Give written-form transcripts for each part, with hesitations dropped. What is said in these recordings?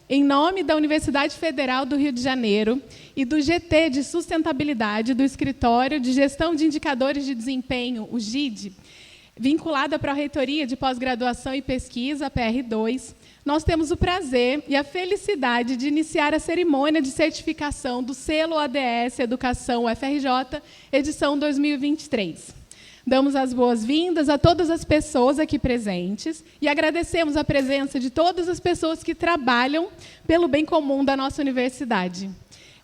Em nome da Universidade Federal do Rio de Janeiro e do GT de Sustentabilidade do Escritório de Gestão de Indicadores de Desempenho, o GID, vinculado à Pró-Reitoria de Pós-Graduação e Pesquisa, PR2, nós temos o prazer e a felicidade de iniciar a cerimônia de certificação do selo ODS Educação UFRJ, edição 2023. Damos as boas-vindas a todas as pessoas aqui presentes e agradecemos a presença de todas as pessoas que trabalham pelo bem comum da nossa universidade.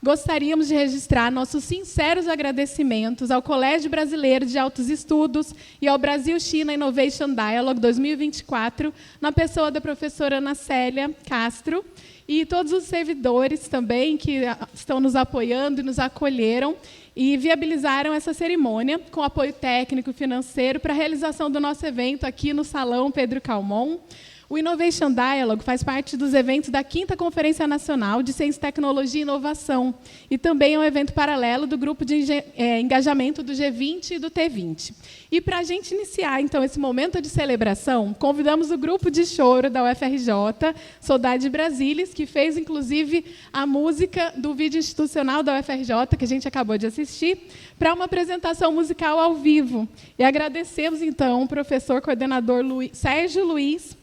Gostaríamos de registrar nossos sinceros agradecimentos ao Colégio Brasileiro de Altos Estudos e ao Brasil-China Innovation Dialogue 2024, na pessoa da professora Ana Célia Castro, e todos os servidores também que estão nos apoiando e nos acolheram e viabilizaram essa cerimônia com apoio técnico e financeiro para a realização do nosso evento aqui no Salão Pedro Calmon. O Innovation Dialogue faz parte dos eventos da 5ª Conferência Nacional de Ciência, Tecnologia e Inovação, e também é um evento paralelo do grupo de engajamento do G20 e do T20. E, para a gente iniciar, então, esse momento de celebração, convidamos o grupo de choro da UFRJ, Saudade Brasilis, que fez, inclusive, a música do vídeo institucional da UFRJ, que a gente acabou de assistir, para uma apresentação musical ao vivo. E agradecemos, então, o professor coordenador Sérgio Luiz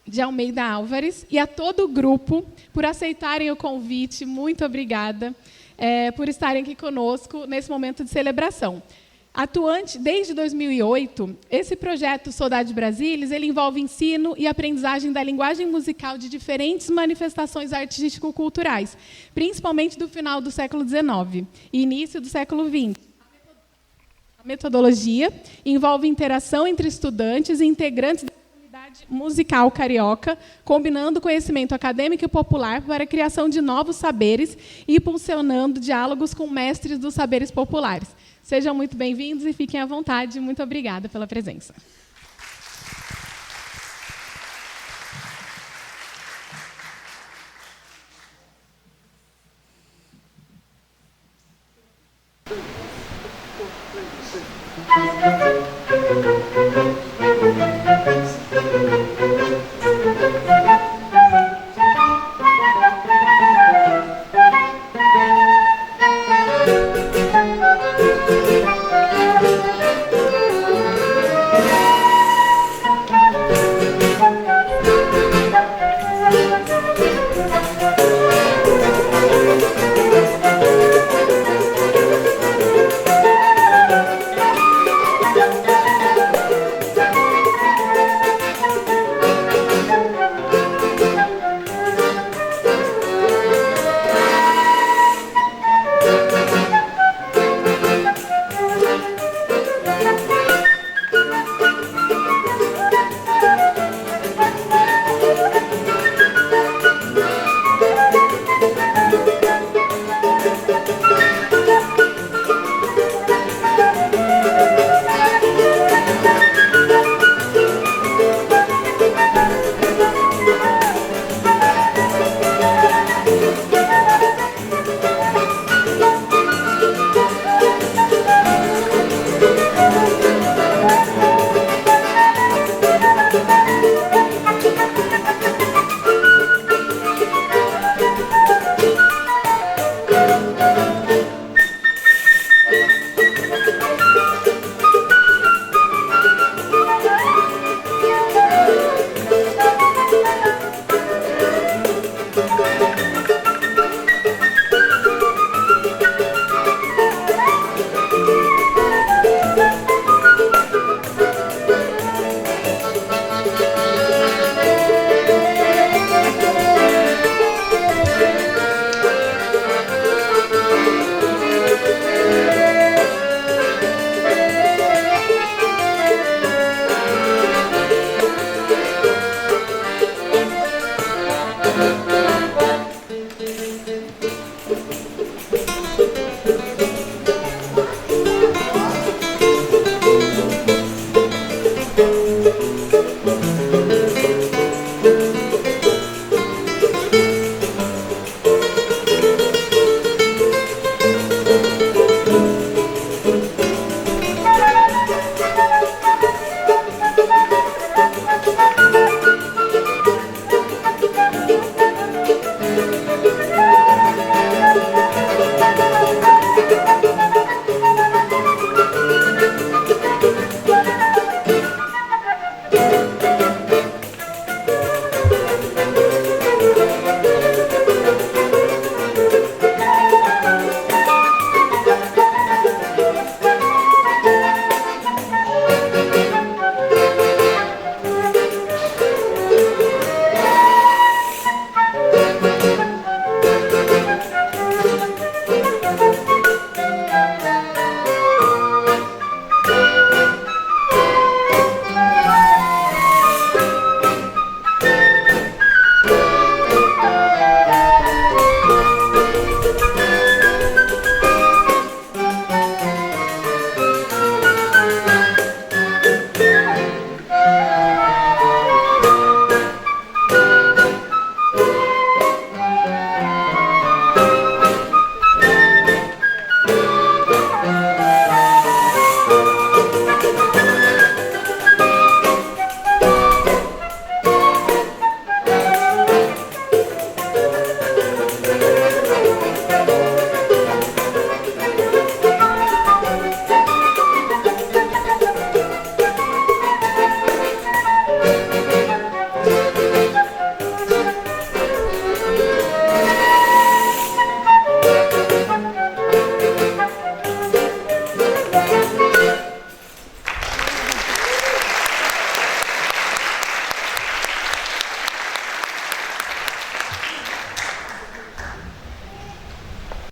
de Almeida Álvares e a todo o grupo por aceitarem o convite. Muito obrigada por estarem aqui conosco nesse momento de celebração. Atuante desde 2008, esse projeto Saudade Brasilis, ele envolve ensino e aprendizagem da linguagem musical de diferentes manifestações artístico-culturais, principalmente do final do século XIX e início do século XX. A metodologia envolve interação entre estudantes e integrantes da comunidade musical carioca, combinando conhecimento acadêmico e popular para a criação de novos saberes e impulsionando diálogos com mestres dos saberes populares. Sejam muito bem-vindos e fiquem à vontade. Muito obrigada pela presença.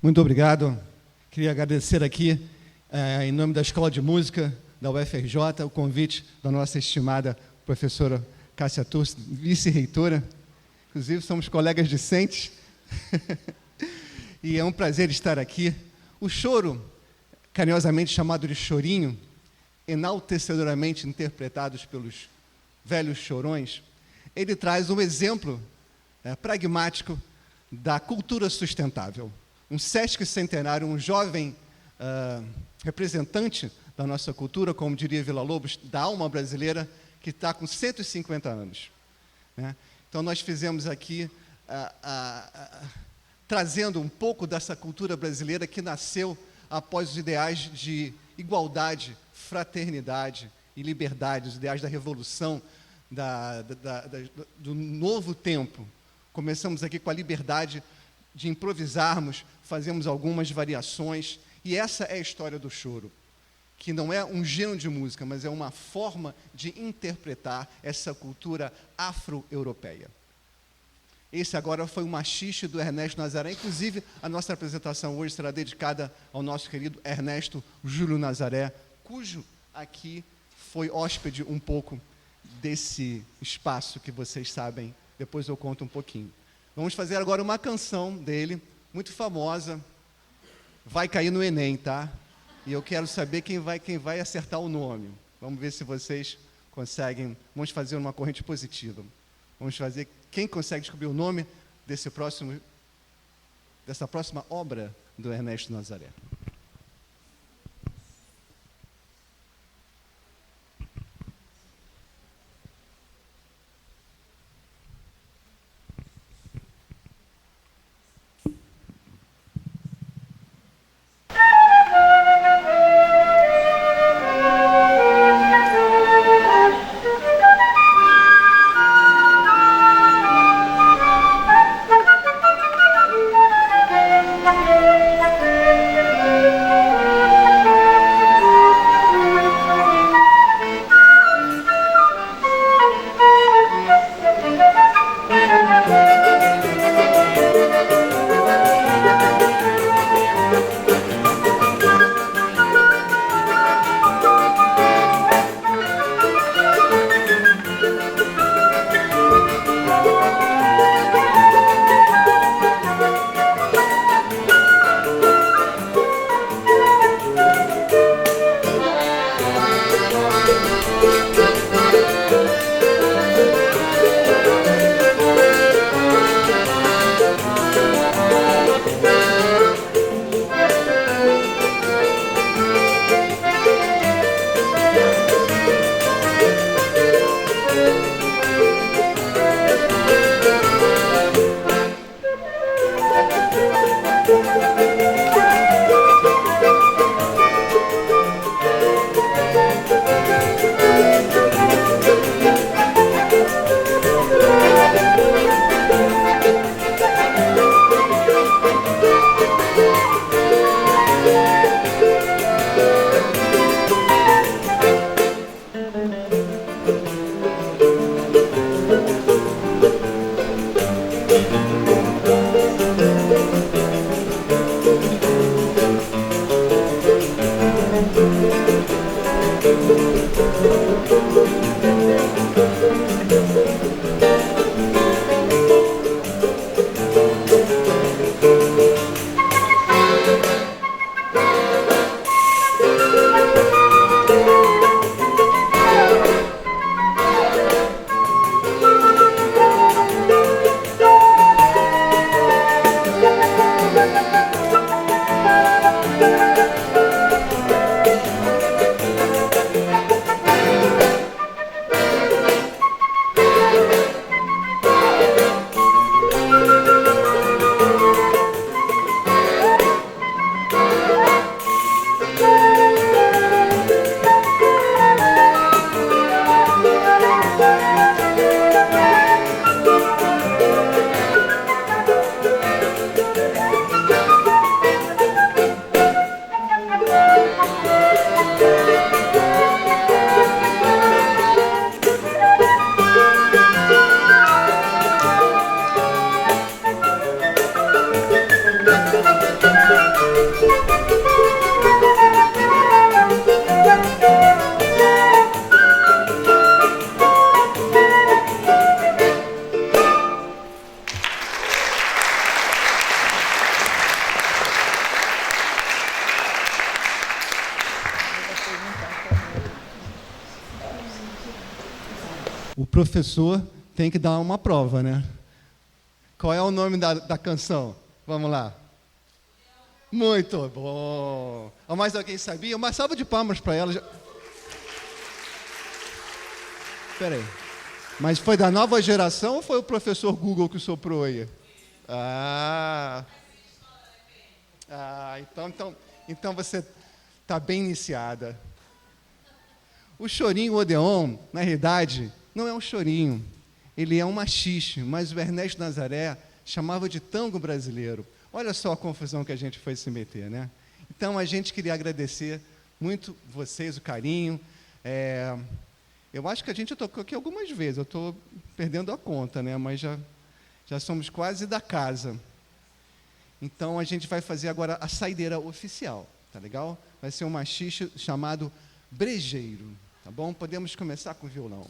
Muito obrigado. Queria agradecer aqui, em nome da Escola de Música da UFRJ, o convite da nossa estimada professora Cássia Turci, vice-reitora. Inclusive, somos colegas discentes. E é um prazer estar aqui. O choro, carinhosamente chamado de chorinho, enaltecedoramente interpretados pelos velhos chorões, ele traz um exemplo pragmático da cultura sustentável. Um Sesc centenário, um jovem representante da nossa cultura, como diria Villa-Lobos, da alma brasileira, que está com 150 anos. Né? Então, nós fizemos aqui, trazendo um pouco dessa cultura brasileira que nasceu após os ideais de igualdade, fraternidade e liberdade, os ideais da revolução, do novo tempo. Começamos aqui com a liberdade de improvisarmos, fazemos algumas variações, e essa é a história do choro, que não é um gênero de música, mas é uma forma de interpretar essa cultura afro-europeia. Esse agora foi o machixe do Ernesto Nazaré. Inclusive, a nossa apresentação hoje será dedicada ao nosso querido Ernesto Júlio Nazaré, cujo aqui foi hóspede um pouco desse espaço que vocês sabem, depois eu conto um pouquinho. Vamos fazer agora uma canção dele, muito famosa, vai cair no Enem, tá? E eu quero saber quem vai acertar o nome. Vamos ver se vocês conseguem. Vamos fazer uma corrente positiva. Vamos fazer quem consegue descobrir o nome dessa próxima obra do Ernesto Nazaré. O professor tem que dar uma prova, né? Qual é o nome da canção? Vamos lá. Muito bom. Mais alguém sabia? Uma salva de palmas para ela. Espera aí. Mas foi da nova geração ou foi o professor Google que soprou aí? Então você está bem iniciada. O chorinho Odeon, na realidade, não é um chorinho. Ele é um machixe, mas o Ernesto Nazaré chamava de tango brasileiro. Olha só a confusão que a gente foi se meter, né? Então, a gente queria agradecer muito vocês, o carinho. Eu acho que a gente tocou aqui algumas vezes, eu estou perdendo a conta, né? Mas já somos quase da casa. Então, a gente vai fazer agora a saideira oficial, tá legal? Vai ser um machixe chamado brejeiro, tá bom? Podemos começar com o violão.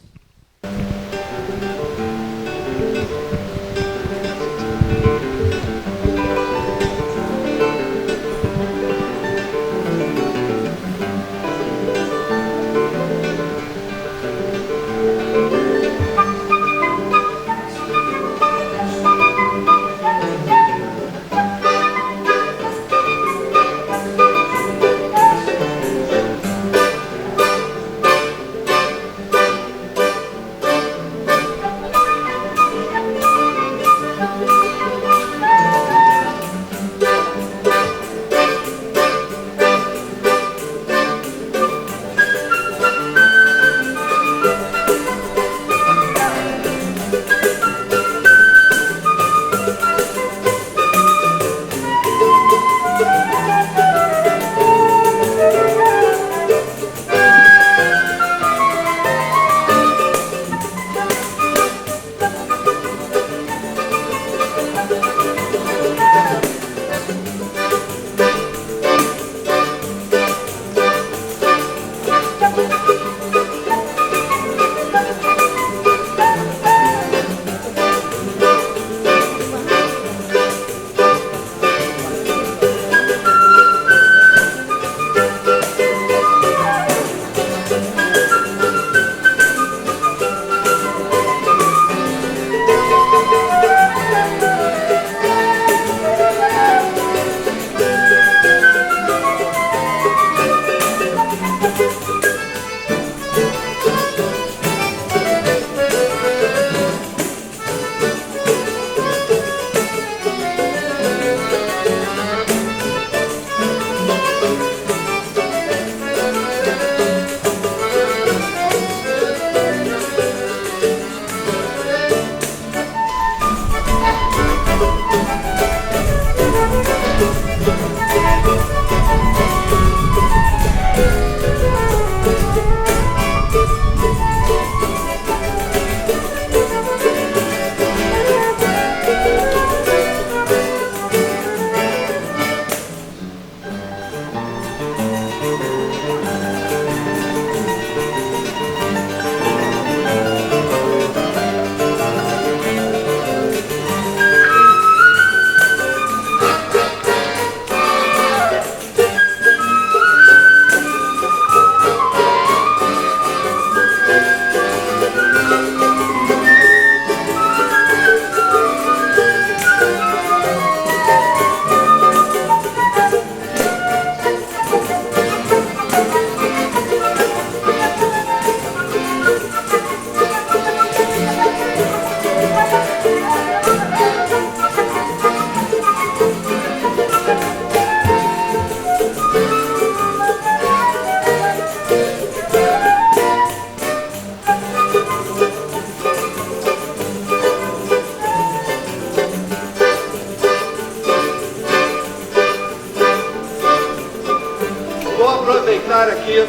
aproveitar aqui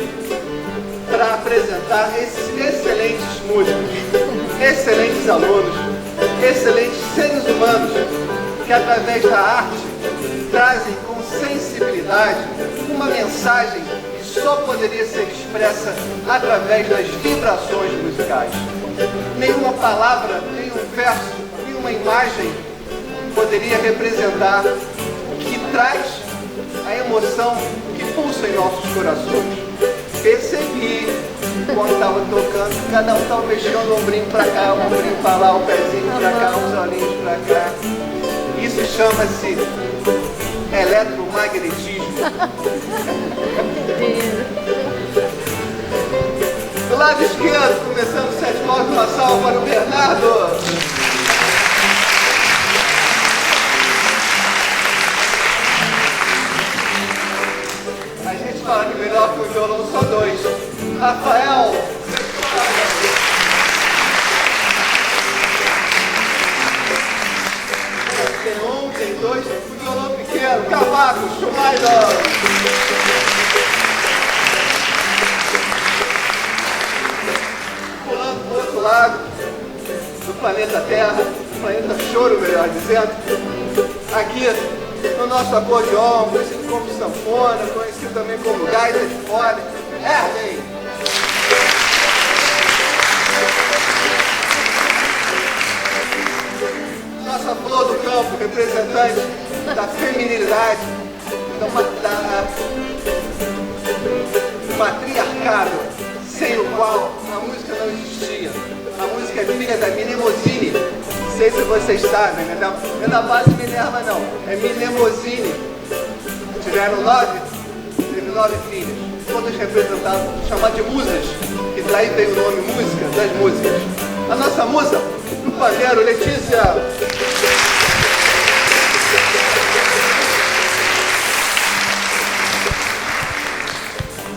para apresentar esses excelentes músicos, excelentes alunos, excelentes seres humanos que através da arte trazem com sensibilidade uma mensagem que só poderia ser expressa através das vibrações musicais. Nenhuma palavra, nenhum verso, nenhuma imagem poderia representar o que traz a emoção que pulsa em nossos corações. percebi, quando estava tocando, cada um estava mexendo o ombrinho para cá, o ombrinho para lá, o pezinho para cá, os olhinhos para cá. Isso chama-se eletromagnetismo. Do lado esquerdo, começando o 7-9, uma salva para o Bernardo. A gente fala que melhor que o violão só dois. Rafael. Tem um, tem dois, o violão pequeno, Cavaco, Schumacher. Pulando para o outro lado do planeta Terra, do planeta Choro, melhor dizendo, aqui no nosso acordeon, conhecido como sanfona, conhecido também como gaita de fole, Erlen. Nossa flor do campo, representante da feminilidade, do matriarcado, sem o qual a música não existia. A música é filha da Minemosine. Não sei se vocês sabem, né? Não é da base Minerva, não. É Minemosine. Tiveram 9 filhas. Todas representadas, chamadas de musas, que daí veio o nome música das músicas. A nossa musa, do pandeiro, Letícia.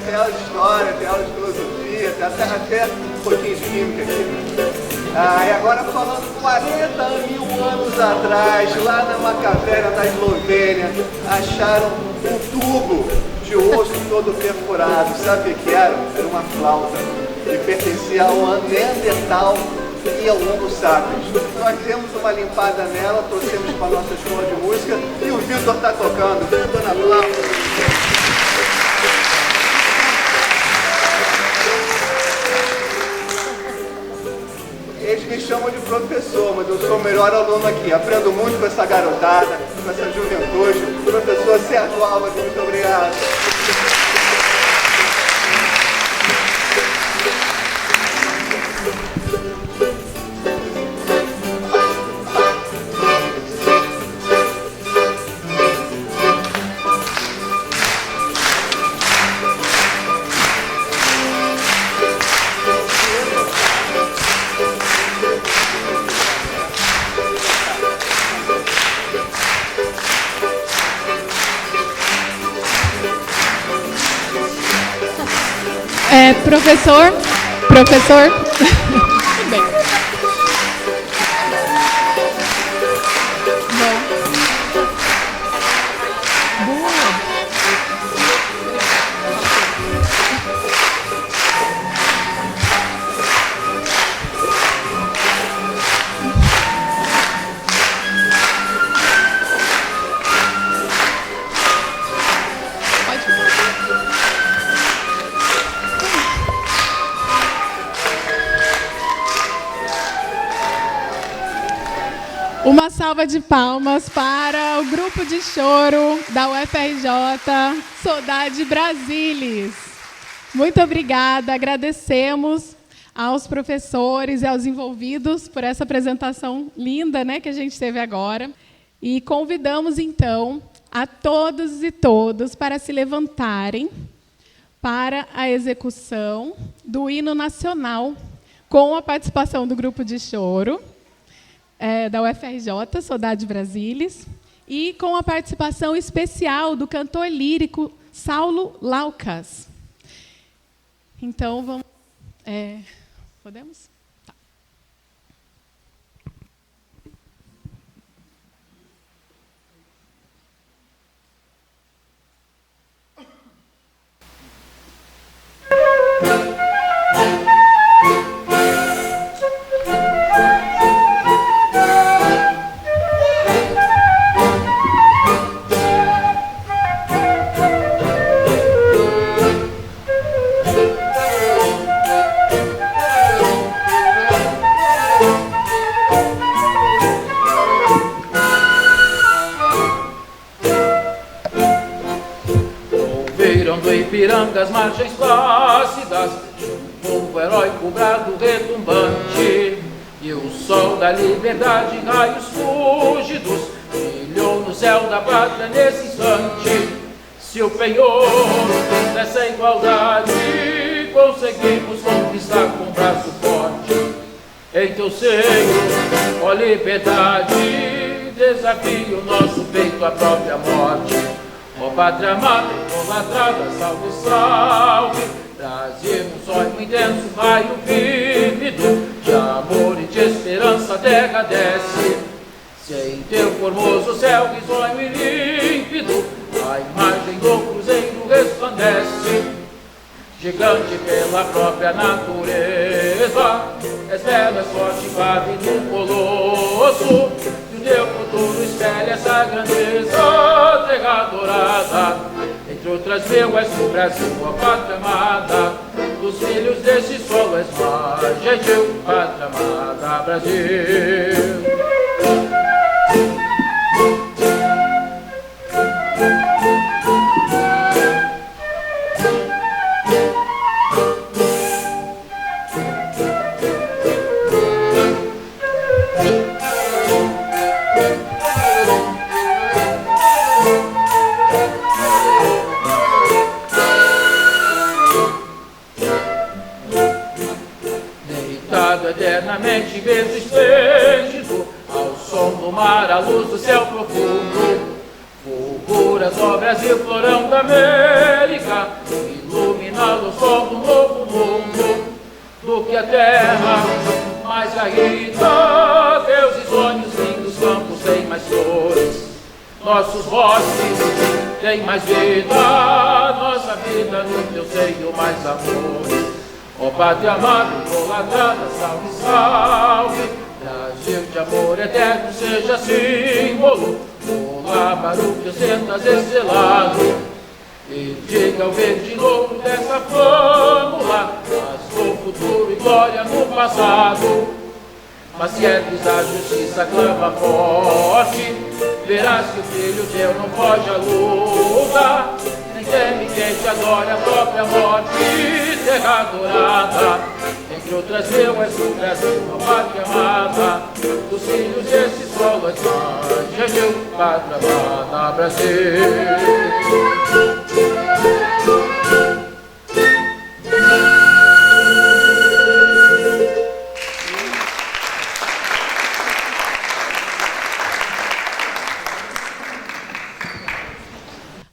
Tem aula de história, tem aula de filosofia, tem até um pouquinho de química aqui. E agora falando 40 mil anos atrás, lá numa caverna da Eslovênia, acharam um tubo de osso todo perfurado. Sabe o que era? Era uma flauta que pertencia ao Neandertal e ao Homo sapiens. Nós demos uma limpada nela, trouxemos para a nossa escola de música e o Vitor está tocando. Vitor na flauta. Eles me chamam de professor, mas eu sou o melhor aluno aqui. Aprendo muito com essa garotada, com essa juventude. Professor Sérgio Alves, muito obrigado. Professor. Tudo bem. Uma salva de palmas para o grupo de choro da UFRJ, Saudade Brasilis. Muito obrigada, agradecemos aos professores e aos envolvidos por essa apresentação linda, né, que a gente teve agora. E convidamos, então, a todos e todas para se levantarem para a execução do hino nacional, com a participação do grupo de choro da UFRJ, Saudade Brasilis, e com a participação especial do cantor lírico Saulo Laucas. Então, vamos... podemos? Tá. Ipiranga, as margens plácidas, um povo heróico, brado retumbante, e o sol da liberdade em raios fúlgidos brilhou no céu da pátria nesse instante. Se o penhor dessa igualdade conseguimos conquistar com braço forte, em teu seio, ó liberdade, desafio o nosso peito à própria morte. Ó pátria amada, idolatrada, salve, salve, Brasil, um sonho intenso, raio vívido, de amor e de esperança a terra desce. Se em teu formoso céu risonho e límpido, a imagem do cruzeiro resplandece. Gigante pela própria natureza, és belo, és forte, pávido, colosso, e o teu futuro espelha essa grandeza, terra dourada. Entre outras mil, és o Brasil, a pátria amada, dos filhos desse solo és mais gentil, pátria amada, Brasil. Eternamente beijo esplêndido, ao som do mar, à luz do céu profundo, fulguras, ó Brasil, florão da América, iluminado o sol do novo mundo, do que a terra mais garrida, teus risonhos lindos campos têm mais flores, nossos bosques têm mais vida, nossa vida no teu seio mais amor. Ó pátria amada, idolatrada, salve, salve, Brasil de amor eterno seja símbolo, olá, Baruque, sentas estelado, e diga ao verde novo dessa flâmula, mas no futuro e glória no passado. Mas se ergues a justiça, clama forte, verás que o filho teu não foge à luta, nem teme quem te adora a própria morte, terra dourada. Entre outras mil, és o Brasil, a pátria amada, dos filhos desse solo és mais gentil, pátria amada, Brasil.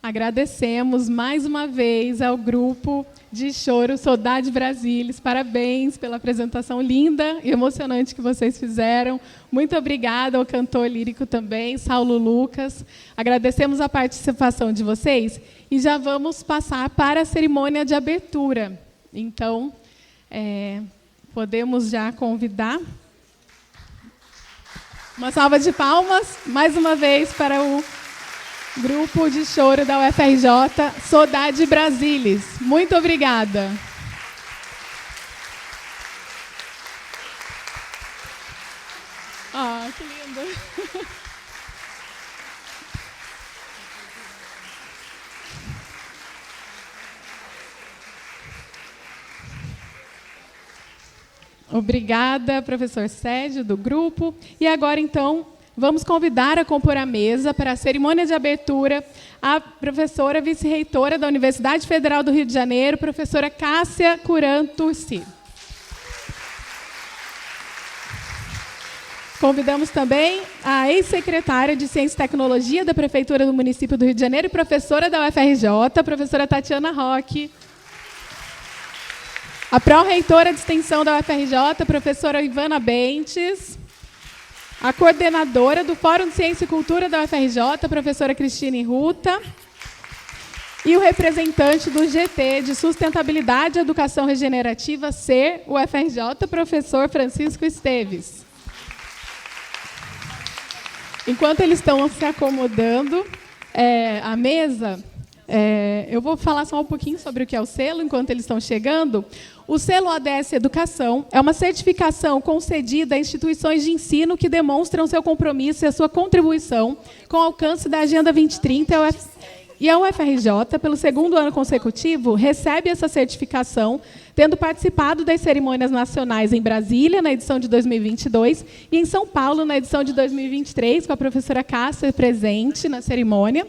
Agradecemos mais uma vez ao grupo de choro Saudade Brasilis. Parabéns pela apresentação linda e emocionante que vocês fizeram. Muito obrigada ao cantor lírico também, Saulo Lucas. Agradecemos a participação de vocês e já vamos passar para a cerimônia de abertura. Então, podemos já convidar. Uma salva de palmas, mais uma vez, para o Grupo de Choro da UFRJ, Saudade Brasilis. Muito obrigada. Ah, que lindo. Obrigada, professor Sérgio, do grupo. E agora, então, vamos convidar a compor a mesa para a cerimônia de abertura a professora vice-reitora da Universidade Federal do Rio de Janeiro, professora Cássia Curan Turci. Convidamos também a ex-secretária de Ciência e Tecnologia da Prefeitura do município do Rio de Janeiro e professora da UFRJ, professora Tatiana Roque. A pró-reitora de extensão da UFRJ, professora Ivana Bentes. A coordenadora do Fórum de Ciência e Cultura da UFRJ, professora Cristine Ruta. E o representante do GT de Sustentabilidade e Educação Regenerativa, SER, UFRJ, professor Francisco Esteves. Enquanto eles estão se acomodando à mesa, eu vou falar só um pouquinho sobre o que é o selo, enquanto eles estão chegando. O selo ODS Educação é uma certificação concedida a instituições de ensino que demonstram seu compromisso e a sua contribuição com o alcance da Agenda 2030 E a UFRJ, pelo segundo ano consecutivo, recebe essa certificação, tendo participado das cerimônias nacionais em Brasília, na edição de 2022, e em São Paulo, na edição de 2023, com a professora Cássia presente na cerimônia.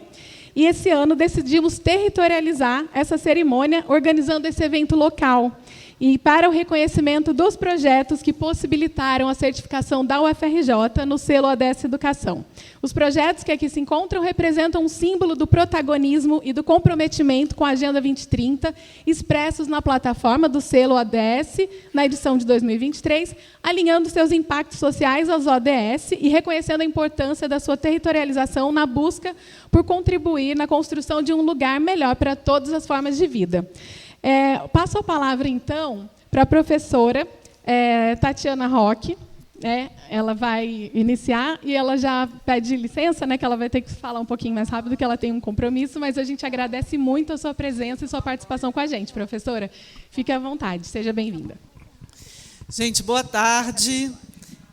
E esse ano decidimos territorializar essa cerimônia, organizando esse evento local. E para o reconhecimento dos projetos que possibilitaram a certificação da UFRJ no selo ODS Educação. Os projetos que aqui se encontram representam um símbolo do protagonismo e do comprometimento com a Agenda 2030, expressos na plataforma do selo ODS, na edição de 2023, alinhando seus impactos sociais aos ODS e reconhecendo a importância da sua territorialização na busca por contribuir na construção de um lugar melhor para todas as formas de vida. Passo a palavra, então, para a professora Tatiana Roque. Ela vai iniciar e ela já pede licença, que ela vai ter que falar um pouquinho mais rápido, que ela tem um compromisso, mas a gente agradece muito a sua presença e sua participação com a gente, professora. Fique à vontade, seja bem-vinda. Gente, boa tarde.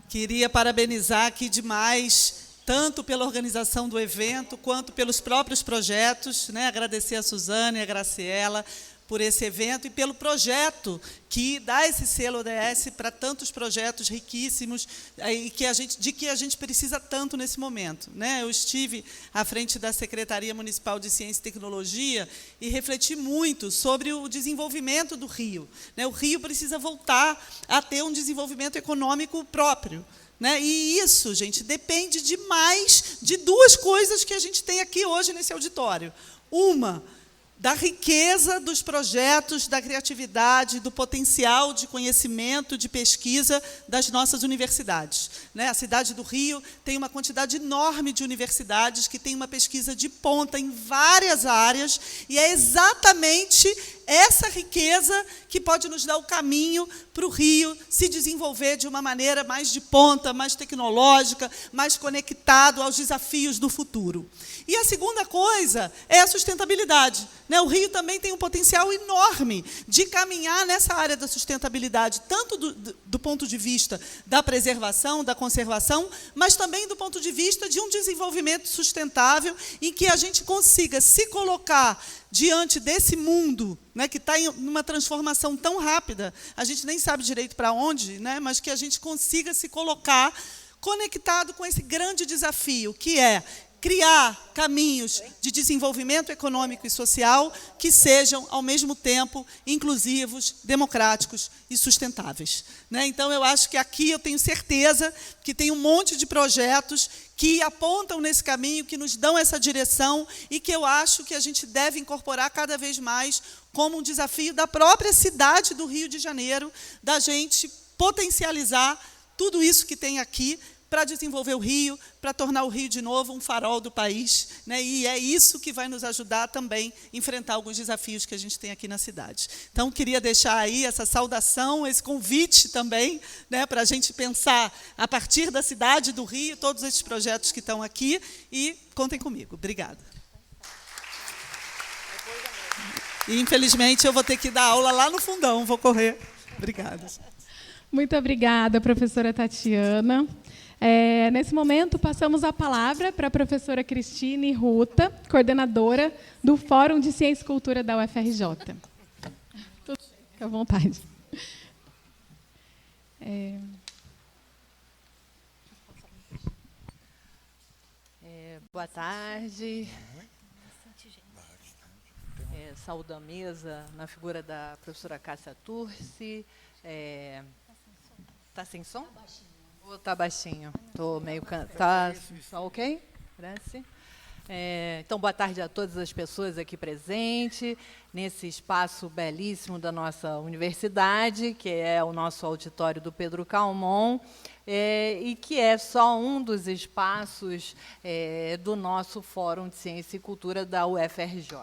Queria parabenizar aqui demais, tanto pela organização do evento, quanto pelos próprios projetos, agradecer a Suzane e a Graciela por esse evento e pelo projeto que dá esse selo ODS para tantos projetos riquíssimos e de que a gente precisa tanto nesse momento. Eu estive à frente da Secretaria Municipal de Ciência e Tecnologia e refleti muito sobre o desenvolvimento do Rio. O Rio precisa voltar a ter um desenvolvimento econômico próprio. E isso, gente, depende demais de duas coisas que a gente tem aqui hoje nesse auditório. Uma, da riqueza dos projetos, da criatividade, do potencial de conhecimento, de pesquisa das nossas universidades. A cidade do Rio tem uma quantidade enorme de universidades que tem uma pesquisa de ponta em várias áreas, e é exatamente essa riqueza que pode nos dar o caminho para o Rio se desenvolver de uma maneira mais de ponta, mais tecnológica, mais conectado aos desafios do futuro. E a segunda coisa é a sustentabilidade. O Rio também tem um potencial enorme de caminhar nessa área da sustentabilidade, tanto do ponto de vista da preservação, da conservação, mas também do ponto de vista de um desenvolvimento sustentável em que a gente consiga se colocar diante desse mundo, que está em uma transformação tão rápida, a gente nem sabe direito para onde, mas que a gente consiga se colocar conectado com esse grande desafio, que é criar caminhos de desenvolvimento econômico e social que sejam, ao mesmo tempo, inclusivos, democráticos e sustentáveis. Então, eu acho que aqui eu tenho certeza que tem um monte de projetos que apontam nesse caminho, que nos dão essa direção e que eu acho que a gente deve incorporar cada vez mais como um desafio da própria cidade do Rio de Janeiro, da gente potencializar tudo isso que tem aqui para desenvolver o Rio, para tornar o Rio, de novo, um farol do país. E é isso que vai nos ajudar também a enfrentar alguns desafios que a gente tem aqui na cidade. Então, queria deixar aí essa saudação, esse convite também, para a gente pensar, a partir da cidade do Rio, todos esses projetos que estão aqui, e contem comigo. Obrigada. E, infelizmente, eu vou ter que dar aula lá no fundão, vou correr. Obrigada. Muito obrigada, professora Tatiana. Nesse momento, passamos a palavra para a professora Cristine Ruta, coordenadora do Fórum de Ciência e Cultura da UFRJ. Fique à vontade. Boa tarde. Saúdo a mesa na figura da professora Cássia Turci. Está sem som? Ou está baixinho? Estou meio tá ok? Graças. Então, boa tarde a todas as pessoas aqui presentes, nesse espaço belíssimo da nossa universidade, que é o nosso auditório do Pedro Calmon, e que é só um dos espaços do nosso Fórum de Ciência e Cultura da UFRJ.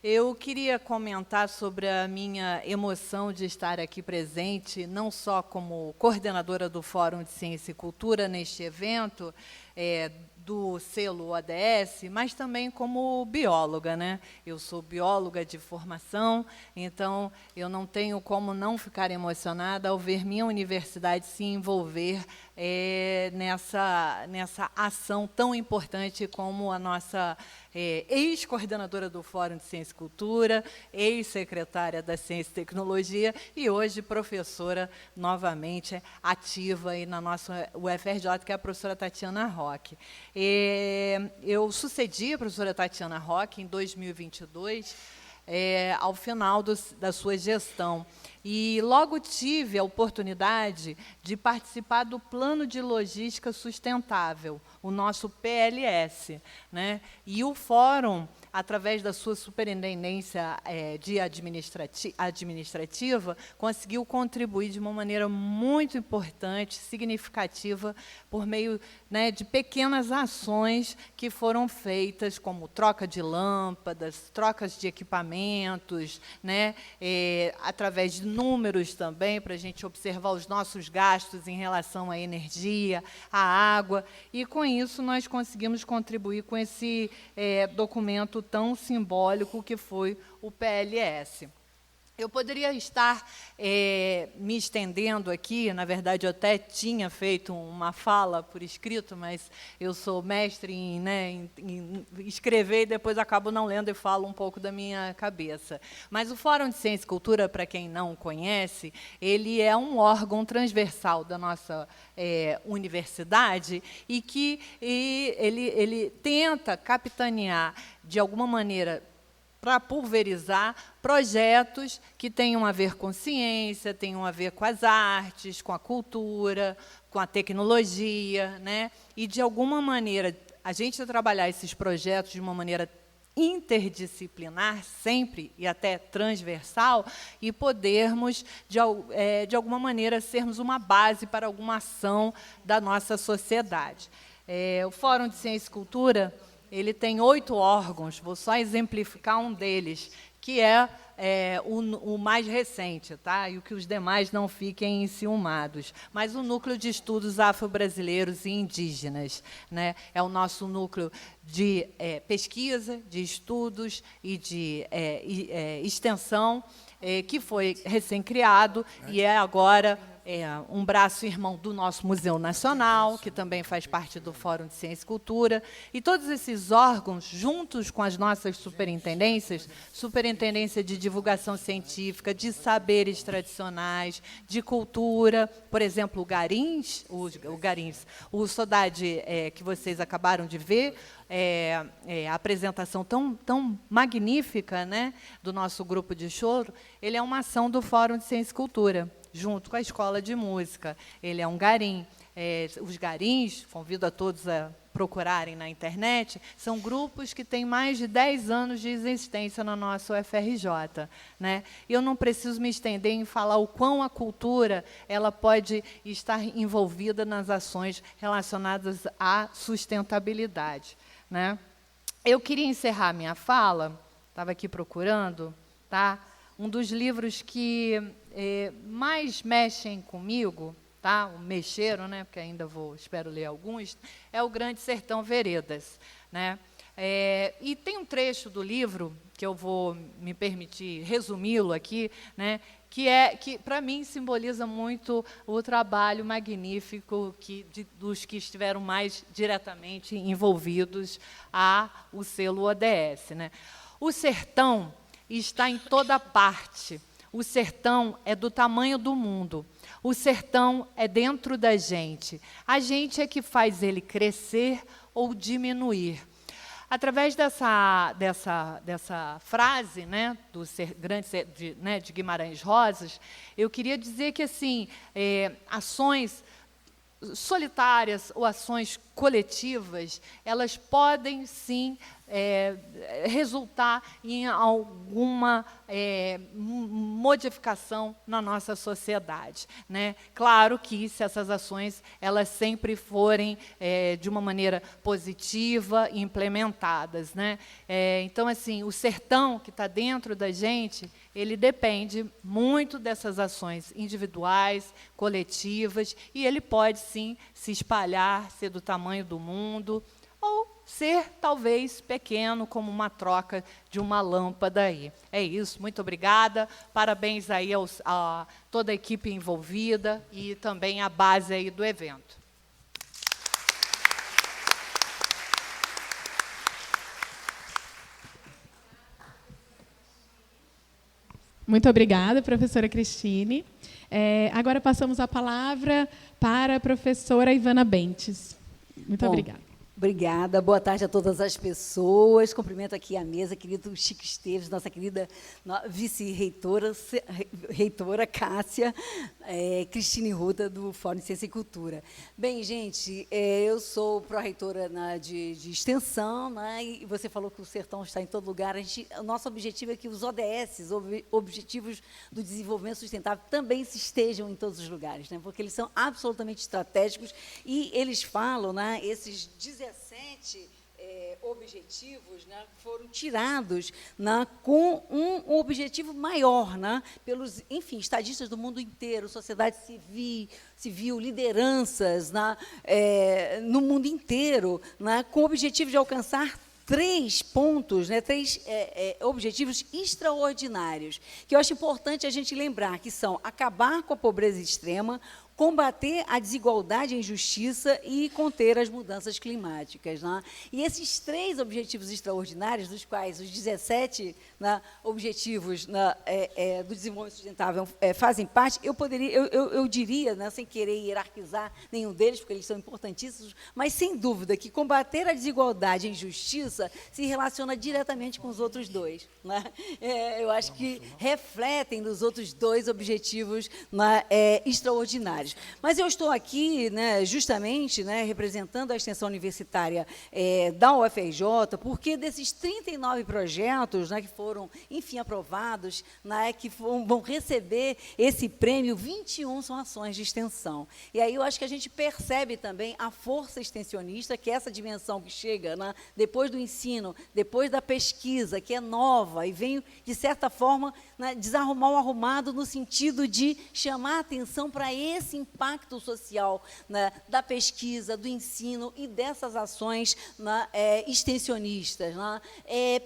Eu queria comentar sobre a minha emoção de estar aqui presente, não só como coordenadora do Fórum de Ciência e Cultura neste evento, do selo ODS, mas também como bióloga, né? Eu sou bióloga de formação, então eu não tenho como não ficar emocionada ao ver minha universidade se envolver nessa ação tão importante como a nossa ex-coordenadora do Fórum de Ciência e Cultura, ex-secretária da Ciência e Tecnologia e hoje professora novamente ativa aí na nossa UFRJ, que é a professora Tatiana Roque. Eu sucedi a professora Tatiana Roque em 2022, ao final da sua gestão. E logo tive a oportunidade de participar do Plano de Logística Sustentável, o nosso PLS, né? E o Fórum, através da sua superintendência administrativa, conseguiu contribuir de uma maneira muito importante, significativa, por meio, né, de pequenas ações que foram feitas, como troca de lâmpadas, trocas de equipamentos, né, através de números também, para a gente observar os nossos gastos em relação à energia, à água, e, com isso, nós conseguimos contribuir com esse documento tão simbólico que foi o PLS. Eu poderia estar me estendendo aqui, na verdade, eu até tinha feito uma fala por escrito, mas eu sou mestre em escrever e depois acabo não lendo e falo um pouco da minha cabeça. Mas o Fórum de Ciência e Cultura, para quem não conhece, ele é um órgão transversal da nossa universidade e que ele tenta capitanear, de alguma maneira, para pulverizar projetos que tenham a ver com ciência, tenham a ver com as artes, com a cultura, com a tecnologia, né? E, de alguma maneira, a gente trabalhar esses projetos de uma maneira interdisciplinar, sempre, e até transversal, e podermos, de alguma maneira, sermos uma base para alguma ação da nossa sociedade. O Fórum de Ciência e Cultura, ele tem 8 órgãos, vou só exemplificar um deles, que é o mais recente, tá? E o que os demais não fiquem enciumados. Mas o Núcleo de Estudos Afro-Brasileiros e Indígenas, né? É o nosso núcleo de pesquisa, de estudos e de extensão, que foi recém-criado e é agora um braço irmão do nosso Museu Nacional, que também faz parte do Fórum de Ciência e Cultura, e todos esses órgãos, juntos com as nossas superintendências, Superintendência de Divulgação Científica, de Saberes Tradicionais, de Cultura, por exemplo, o Garins, o Sodade, que vocês acabaram de ver, a apresentação tão magnífica, né, do nosso grupo de choro, ele é uma ação do Fórum de Ciência e Cultura, junto com a Escola de Música. Ele é um garim. Os garins, convido a todos a procurarem na internet, são grupos que têm mais de 10 anos de existência na nossa UFRJ. Né? Eu não preciso me estender em falar o quão a cultura ela pode estar envolvida nas ações relacionadas à sustentabilidade. Né? Eu queria encerrar minha fala, estava aqui procurando, tá? Um dos livros que mais mexem comigo, tá? Mexeram, né? Porque ainda espero ler alguns, é o Grande Sertão Veredas, né? E tem um trecho do livro que eu vou me permitir resumi-lo aqui, né? Que para mim simboliza muito o trabalho magnífico dos que estiveram mais diretamente envolvidos ao selo ODS, né? O sertão está em toda parte. O sertão é do tamanho do mundo. O sertão é dentro da gente. A gente é que faz ele crescer ou diminuir. Através dessa frase, né, de Guimarães Rosas, eu queria dizer que assim, ações solitárias ou ações coletivas, elas podem, sim, resultar em alguma modificação na nossa sociedade. Né? Claro que, se essas ações elas sempre forem de uma maneira positiva e implementadas. Né? Então, assim, o sertão que está dentro da gente, ele depende muito dessas ações individuais, coletivas, e ele pode, sim, se espalhar, ser do tamanho do mundo, ser talvez pequeno, como uma troca de uma lâmpada aí. É isso, muito obrigada, parabéns aí a toda a equipe envolvida e também a base aí do evento. Muito obrigada, professora Cristine. Agora passamos a palavra para a professora Ivana Bentes. Muito obrigada. Obrigada, boa tarde a todas as pessoas. Cumprimento aqui a mesa, querido Chico Esteves, nossa querida vice-reitora, Cássia, Cristine Ruda, do Fórum de Ciência e Cultura. Bem, gente, eu sou pró-reitora de extensão, né, e você falou que o sertão está em todo lugar. O nosso objetivo é que os ODS, Objetivos do Desenvolvimento Sustentável, também estejam em todos os lugares, né, porque eles são absolutamente estratégicos e eles falam, né, esses 17 objetivos, né, foram tirados, né, com um objetivo maior, né, pelos, enfim, estadistas do mundo inteiro, sociedade civil, lideranças, né, no mundo inteiro, né, com o objetivo de alcançar 3 pontos, né, 3 objetivos extraordinários, que eu acho importante a gente lembrar, que são acabar com a pobreza extrema, combater a desigualdade e a injustiça e conter as mudanças climáticas, né? E esses 3 objetivos extraordinários, dos quais os 17, né, objetivos, né, do desenvolvimento sustentável fazem parte, eu diria, né, sem querer hierarquizar nenhum deles, porque eles são importantíssimos, mas, sem dúvida, que combater a desigualdade e a injustiça se relaciona diretamente com os outros 2. Né? Eu acho que refletem nos outros 2 objetivos, né, extraordinários. Mas eu estou aqui, né, justamente, né, representando a extensão universitária da UFRJ, porque desses 39 projetos, né, que foram, enfim, aprovados, né, que vão receber esse prêmio, 21 são ações de extensão. E aí eu acho que a gente percebe também a força extensionista, que é essa dimensão que chega, né, depois do ensino, depois da pesquisa, que é nova, e vem, de certa forma, né, desarrumar o arrumado no sentido de chamar a atenção para esse impacto social, né, da pesquisa, do ensino e dessas ações, né, extensionistas. Né,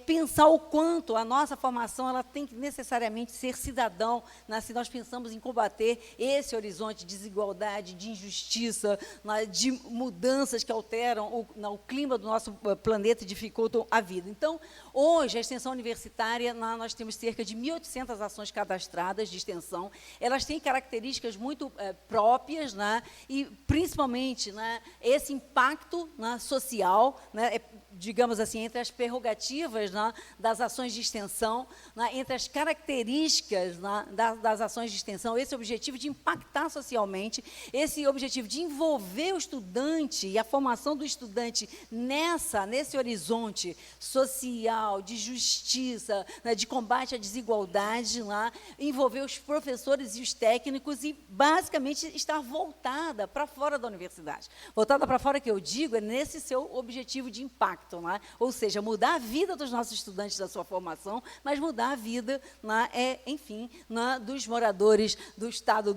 pensar o quanto a nossa formação ela tem que necessariamente ser cidadão, né, se nós pensamos em combater esse horizonte de desigualdade, de injustiça, né, de mudanças que alteram o clima do nosso planeta e dificultam a vida. Então, hoje, a extensão universitária, nós temos cerca de 1.800 ações cadastradas de extensão. Elas têm características muito próprias, né, e, principalmente, né, esse impacto, né, social, né, digamos assim, entre as prerrogativas, né, das ações de extensão, né, entre as características, né, das ações de extensão, esse objetivo de impactar socialmente, esse objetivo de envolver o estudante e a formação do estudante nesse horizonte social, de justiça, né, de combate à desigualdade, né, envolver os professores e os técnicos e, basicamente, estar voltada para fora da universidade. Voltada para fora, que eu digo, é nesse seu objetivo de impacto. Né? Ou seja, mudar a vida dos nossos estudantes da sua formação, mas mudar a vida, né, enfim, né, dos moradores do estado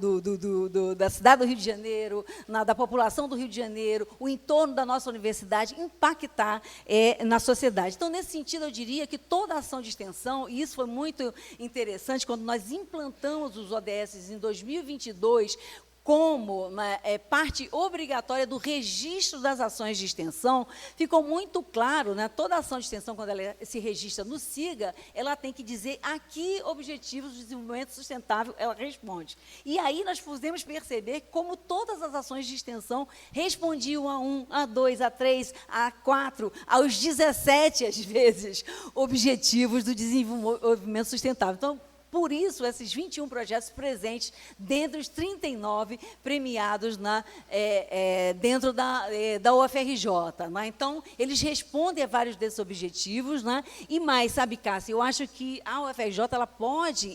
da cidade do Rio de Janeiro, da população do Rio de Janeiro, o entorno da nossa universidade, impactar na sociedade. Então, nesse sentido, eu diria que toda a ação de extensão, e isso foi muito interessante, quando nós implantamos os ODS em 2022, como parte obrigatória do registro das ações de extensão, ficou muito claro, né, toda ação de extensão, quando ela se registra no SIGA, ela tem que dizer a que objetivos de desenvolvimento sustentável ela responde. E aí nós pudemos perceber como todas as ações de extensão respondiam a 1, a 2, a 3, a 4, aos 17, às vezes, objetivos do desenvolvimento sustentável. Então, por isso, esses 21 projetos presentes dentre os 39 premiados dentro da UFRJ. Né? Então, eles respondem a vários desses objetivos. Né? E mais, sabe, Cássia, eu acho que a UFRJ ela pode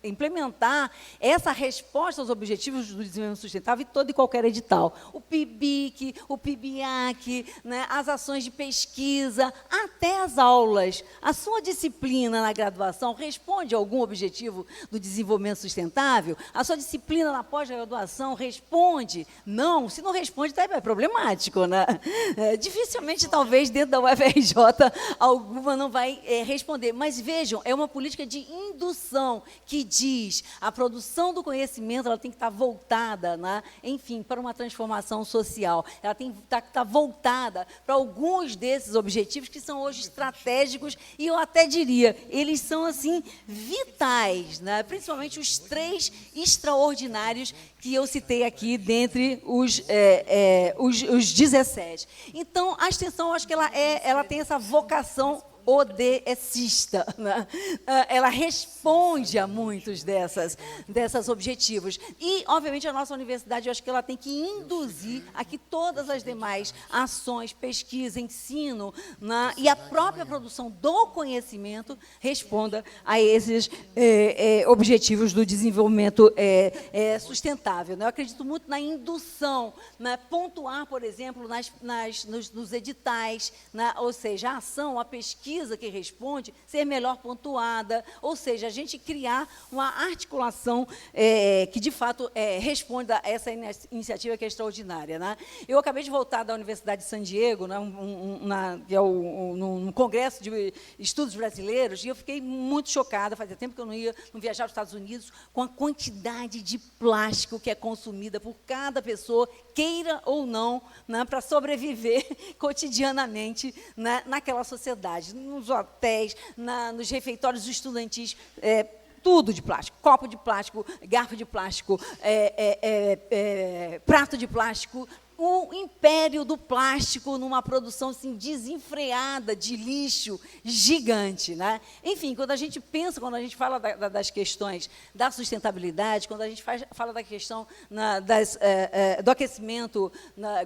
implementar essa resposta aos objetivos do desenvolvimento sustentável em todo e qualquer edital. O PIBIC, o PIBIAC, né? As ações de pesquisa, até as aulas. A sua disciplina na graduação responde a algum objetivo objetivo do desenvolvimento sustentável? A sua disciplina na pós-graduação responde? Não, se não responde, tá, é problemático, né? Dificilmente, talvez, dentro da UFRJ, alguma não vai responder. Mas, vejam, é uma política de indução que diz a produção do conhecimento ela tem que estar voltada, né, enfim, para uma transformação social. Ela tem que estar voltada para alguns desses objetivos que são hoje estratégicos e eu até diria, eles são assim vitais, né? Principalmente os 3 extraordinários que eu citei aqui dentre os 17. Então, a extensão, eu acho que ela tem essa vocação ODSista, né? Ela responde a muitos dessas objetivos. E, obviamente, a nossa universidade, eu acho que ela tem que induzir a que todas as demais ações, pesquisa, ensino, né, e a própria produção do conhecimento responda a esses objetivos do desenvolvimento sustentável. Né? Eu acredito muito na indução, né? Pontuar, por exemplo, nos editais, né? Ou seja, a ação, a pesquisa que responde, ser melhor pontuada, ou seja, a gente criar uma articulação que, de fato, responda a essa iniciativa que é extraordinária. Né? Eu acabei de voltar da Universidade de San Diego, né, num congresso de estudos brasileiros, e eu fiquei muito chocada, fazia tempo que eu não viajava aos Estados Unidos, com a quantidade de plástico que é consumida por cada pessoa, queira ou não, né, para sobreviver cotidianamente, né, naquela sociedade, nos hotéis, nos refeitórios estudantis, tudo de plástico, copo de plástico, garfo de plástico, prato de plástico, o império do plástico numa produção assim, desenfreada de lixo gigante. Né? Enfim, quando a gente fala das questões da sustentabilidade, quando a gente fala da questão do aquecimento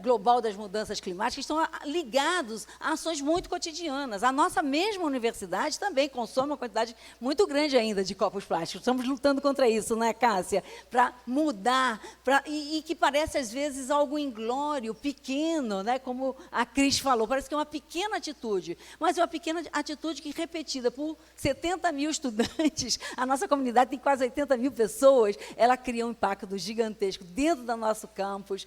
global das mudanças climáticas, estão ligados a ações muito cotidianas. A nossa mesma universidade também consome uma quantidade muito grande ainda de copos plásticos. Estamos lutando contra isso, não é, Cássia? Para mudar, e que parece, às vezes, algo inglório, pequeno, né? Como a Cris falou, parece que é uma pequena atitude, mas é uma pequena atitude que, repetida por 70 mil estudantes, a nossa comunidade tem quase 80 mil pessoas, ela cria um impacto gigantesco dentro do nosso campus,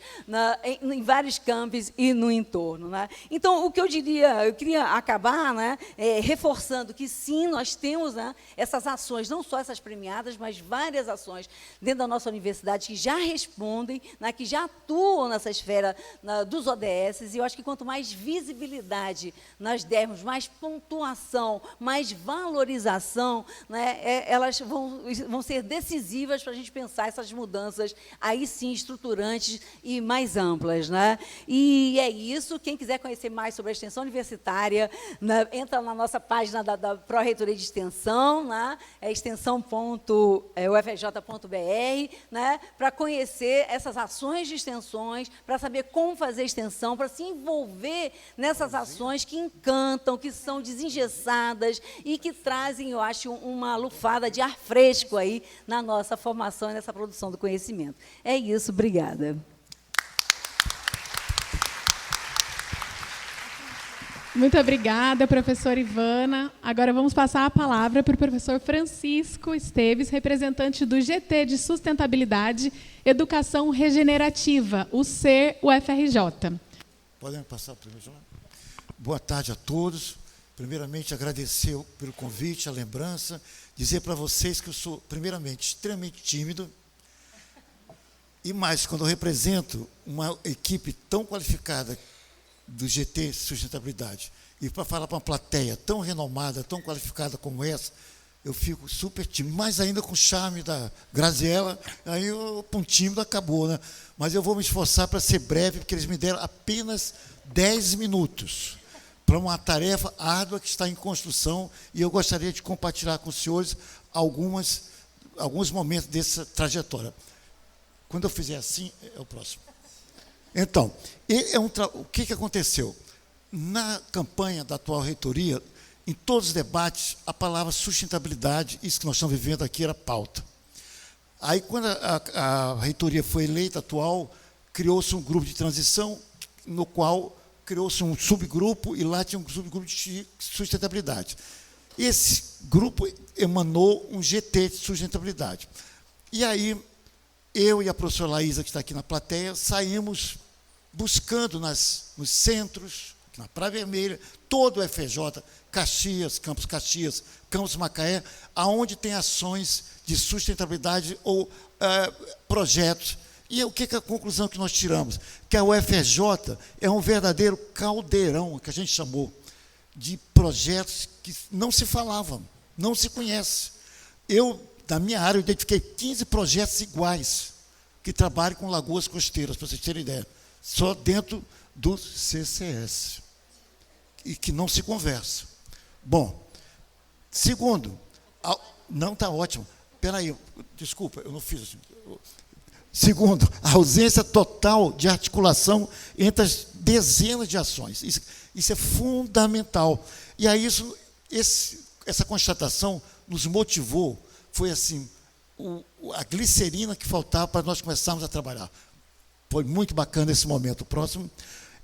em vários campos e no entorno. Né? Então, o que eu queria acabar, né, reforçando que, sim, nós temos, né, essas ações, não só essas premiadas, mas várias ações dentro da nossa universidade que já respondem, né, que já atuam nessa esfera dos ODS, e eu acho que quanto mais visibilidade nós dermos, mais pontuação, mais valorização, né, elas vão ser decisivas para a gente pensar essas mudanças, aí sim, estruturantes e mais amplas. Né? E é isso, quem quiser conhecer mais sobre a extensão universitária, né, entra na nossa página da Pró-Reitoria de Extensão, né, extensão.ufrj.br, né, para conhecer essas ações de extensões, para saber como fazer extensão, para se envolver nessas ações que encantam, que são desengessadas e que trazem, eu acho, uma lufada de ar fresco aí na nossa formação e nessa produção do conhecimento. É isso, obrigada. Muito obrigada, professora Ivana. Agora vamos passar a palavra para o professor Francisco Esteves, representante do GT de Sustentabilidade, Educação Regenerativa, o SER UFRJ. Podem passar para mim? Boa tarde a todos. Primeiramente, agradecer pelo convite, a lembrança, dizer para vocês que eu sou, primeiramente, extremamente tímido, e mais, quando eu represento uma equipe tão qualificada do GT Sustentabilidade, e para falar para uma plateia tão renomada, tão qualificada como essa, eu fico super tímido, mais ainda com o charme da Graziella, aí o tímido acabou, né? Mas eu vou me esforçar para ser breve, porque eles me deram apenas 10 minutos para uma tarefa árdua que está em construção, e eu gostaria de compartilhar com os senhores alguns momentos dessa trajetória. Quando eu fizer assim, é o próximo. Então, o que aconteceu? Na campanha da atual reitoria, em todos os debates, a palavra sustentabilidade, isso que nós estamos vivendo aqui, era pauta. Aí, quando a reitoria foi eleita atual, criou-se um grupo de transição, no qual criou-se um subgrupo, e lá tinha um subgrupo de sustentabilidade. esse grupo emanou um GT de sustentabilidade. E aí, eu e a professora Laísa, que está aqui na plateia, saímos buscando nos centros, na Praia Vermelha, todo o FJ, Caxias, Campos Macaé, aonde tem ações de sustentabilidade ou projetos. E o que é a conclusão que nós tiramos? Que a UFRJ é um verdadeiro caldeirão, que a gente chamou, de projetos que não se falavam, não se conhece. Eu, na minha área, eu identifiquei 15 projetos iguais que trabalham com lagoas costeiras, para vocês terem ideia, só dentro do CCS, e que não se conversa. Bom, segundo, não está ótimo, espera aí, desculpa, eu não fiz assim. Segundo, a ausência total de articulação entre as dezenas de ações. Isso é fundamental. E aí essa constatação nos motivou, foi assim, a glicerina que faltava para nós começarmos a trabalhar. Foi muito bacana esse momento. O próximo.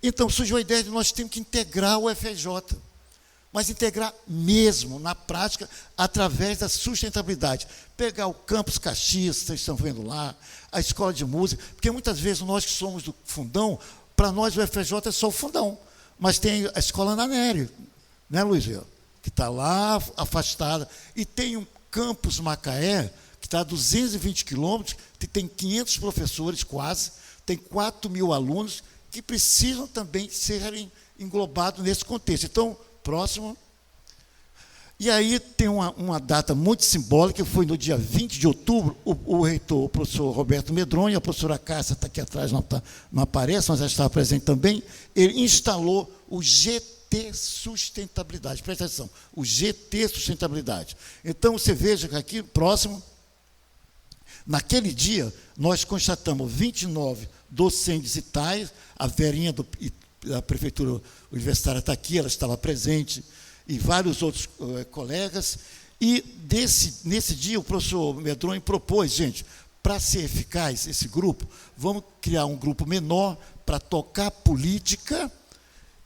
Então, surgiu a ideia de nós termos que integrar o FRJ, mas integrar mesmo, na prática, através da sustentabilidade. Pegar o Campus Caxias, vocês estão vendo lá, a escola de música, porque muitas vezes nós que somos do fundão, para nós o FRJ é só o fundão, mas tem a escola na Nery, né, Luiz? Que está lá afastada, e tem um Campus Macaé, que está a 220 quilômetros, que tem 500 professores quase, tem 4.000 alunos, que precisam também serem englobados nesse contexto. Então, próximo. E aí tem uma data muito simbólica, foi no dia 20 de outubro, o reitor, o professor Roberto Medronho, a professora Cássia está aqui atrás, não aparece, mas já estava presente também, ele instalou o GT Sustentabilidade, presta atenção, o GT Sustentabilidade. Então, você veja que aqui, próximo, naquele dia, nós constatamos 29 docentes e tais, a Verinha da Prefeitura Universitária está aqui, ela estava presente, e vários outros colegas, e nesse dia o professor Medronho propôs, gente, para ser eficaz esse grupo, vamos criar um grupo menor para tocar política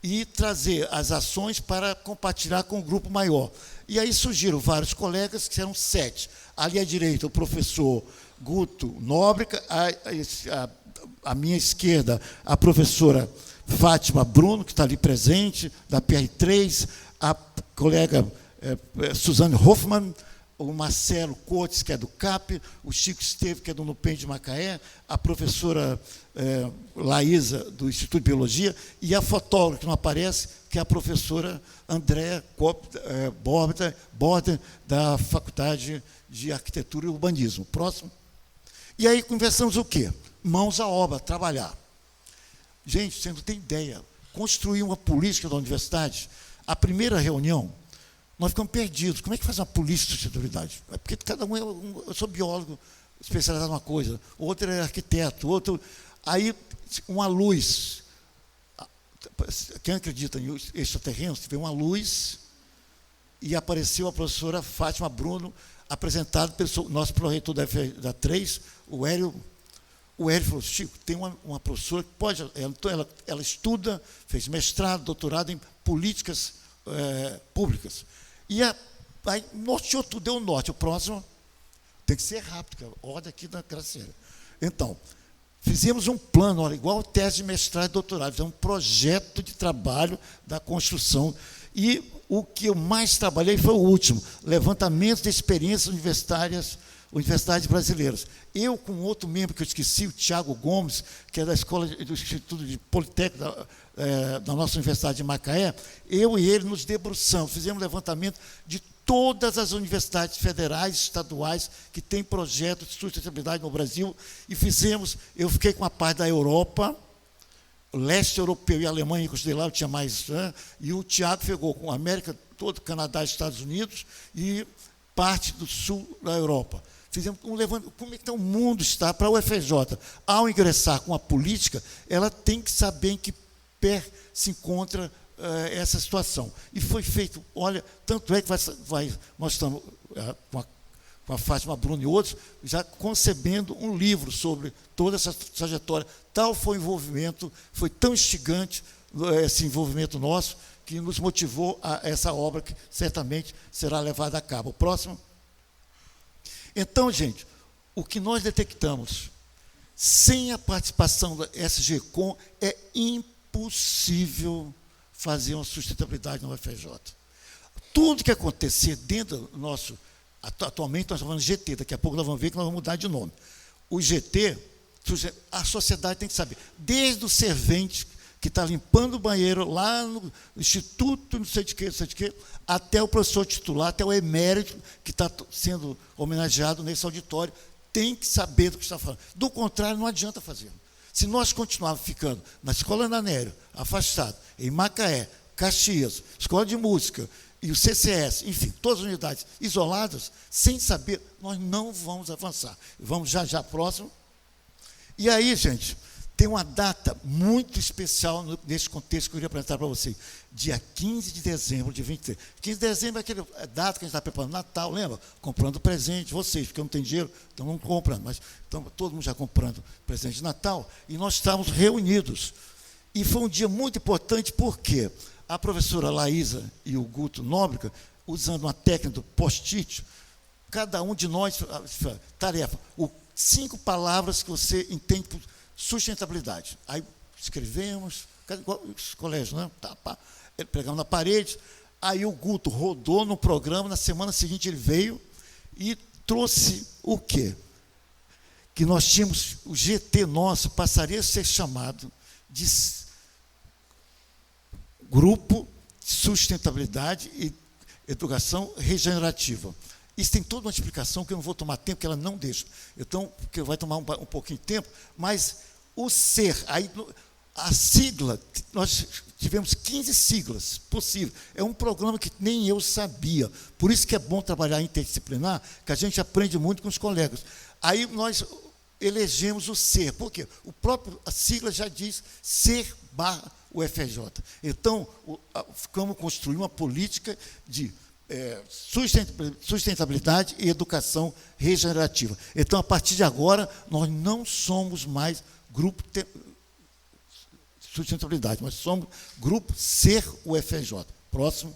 e trazer as ações para compartilhar com o grupo maior. E aí surgiram vários colegas, que eram 7. Ali à direita, o professor Guto Nóbrega, à minha esquerda, a professora Fátima Bruno, que está ali presente, da PR3, a colega Suzane Hoffmann, o Marcelo Cortes, que é do CAP, o Chico Esteve, que é do NUPEM de Macaé, a professora Laísa, do Instituto de Biologia, e a fotógrafa, que não aparece, que é a professora Andréa Borda, da Faculdade de Arquitetura e Urbanismo. Próximo. E aí conversamos o quê? Mãos à obra, trabalhar. Gente, você não tem ideia. Construir uma política da universidade, a primeira reunião, nós ficamos perdidos. Como é que faz uma política de sustentabilidade? É porque cada um eu sou biólogo, especializado numa coisa, outro é arquiteto, outro... Aí, uma luz. Quem acredita em extraterrenos, teve uma luz e apareceu a professora Fátima Bruno, apresentada pelo nosso pró-reitor da 3, o Hélio. O Hélio falou, Chico, tem uma professora que pode... Ela estuda, fez mestrado, doutorado em políticas públicas. E aí norteou tudo, deu o norte. O próximo tem que ser rápido, cara. Ordem aqui da Graciela. Então, fizemos um plano, olha, igual tese de mestrado e doutorado, fizemos um projeto de trabalho da construção. E o que eu mais trabalhei foi o último, levantamento de experiências universitárias brasileiras. Eu, com outro membro que eu esqueci, o Tiago Gomes, que é da escola do Instituto de Politécnico da nossa Universidade de Macaé, eu e ele nos debruçamos, fizemos um levantamento de todas as universidades federais, estaduais, que têm projetos de sustentabilidade no Brasil, e eu fiquei com a parte da Europa, o leste europeu e a Alemanha, que eu estudei lá, eu tinha mais, e o Tiago pegou com a América toda, Canadá e Estados Unidos, e parte do sul da Europa. Fizemos um levantamento, como é que o mundo está para o UFRJ. Ao ingressar com a política, ela tem que saber em que pé se encontra essa situação. E foi feito, olha, tanto é que nós estamos com a Fátima Bruno e outros, já concebendo um livro sobre toda essa trajetória. Tal foi o envolvimento, foi tão instigante esse envolvimento nosso, que nos motivou a essa obra que certamente será levada a cabo. O próximo. Então, gente, o que nós detectamos, sem a participação da SGCOM, é impossível fazer uma sustentabilidade no UFRJ. Tudo que acontecer dentro do nosso... Atualmente nós estamos falando de GT, daqui a pouco nós vamos ver que nós vamos mudar de nome. O GT, a sociedade tem que saber, desde o servente que está limpando o banheiro lá no instituto, não sei de quê, até o professor titular, até o emérito que está sendo homenageado nesse auditório, tem que saber do que está falando. Do contrário, não adianta fazer. Se nós continuarmos ficando na Escola Ananélio, afastado, em Macaé, Caxias, Escola de Música e o CCS, enfim, todas as unidades isoladas, sem saber, nós não vamos avançar. Vamos já próximo. E aí, gente, tem uma data muito especial nesse contexto que eu queria apresentar para vocês. Dia 15 de dezembro de 23. 15 de dezembro é aquela data que a gente está preparando Natal, lembra? Comprando presente, vocês, porque eu não tenho dinheiro, então não comprando, mas então, todo mundo já comprando presente de Natal, e nós estávamos reunidos. E foi um dia muito importante, porque a professora Laísa e o Guto Nóbrega, usando uma técnica do post-it, cada um de nós, tarefa, 5 palavras que você entende por sustentabilidade. Aí escrevemos, igual os colégios, né? Pegamos na parede, aí o Guto rodou no programa, na semana seguinte ele veio e trouxe o quê? Que nós tínhamos, o GT nosso passaria a ser chamado de Grupo de Sustentabilidade e Educação Regenerativa. Isso tem toda uma explicação que eu não vou tomar tempo, que ela não deixa. Então, porque vai tomar um pouquinho de tempo, mas o ser, aí, a sigla, nós tivemos 15 siglas possíveis. É um programa que nem eu sabia. Por isso que é bom trabalhar interdisciplinar, que a gente aprende muito com os colegas. Aí nós elegemos o ser. Por quê? A sigla já diz ser/UFRJ. Então, ficamos construindo uma política de sustentabilidade e educação regenerativa. Então, a partir de agora, nós não somos mais grupo sustentabilidade, mas somos grupo Ser UFRJ. Próximo.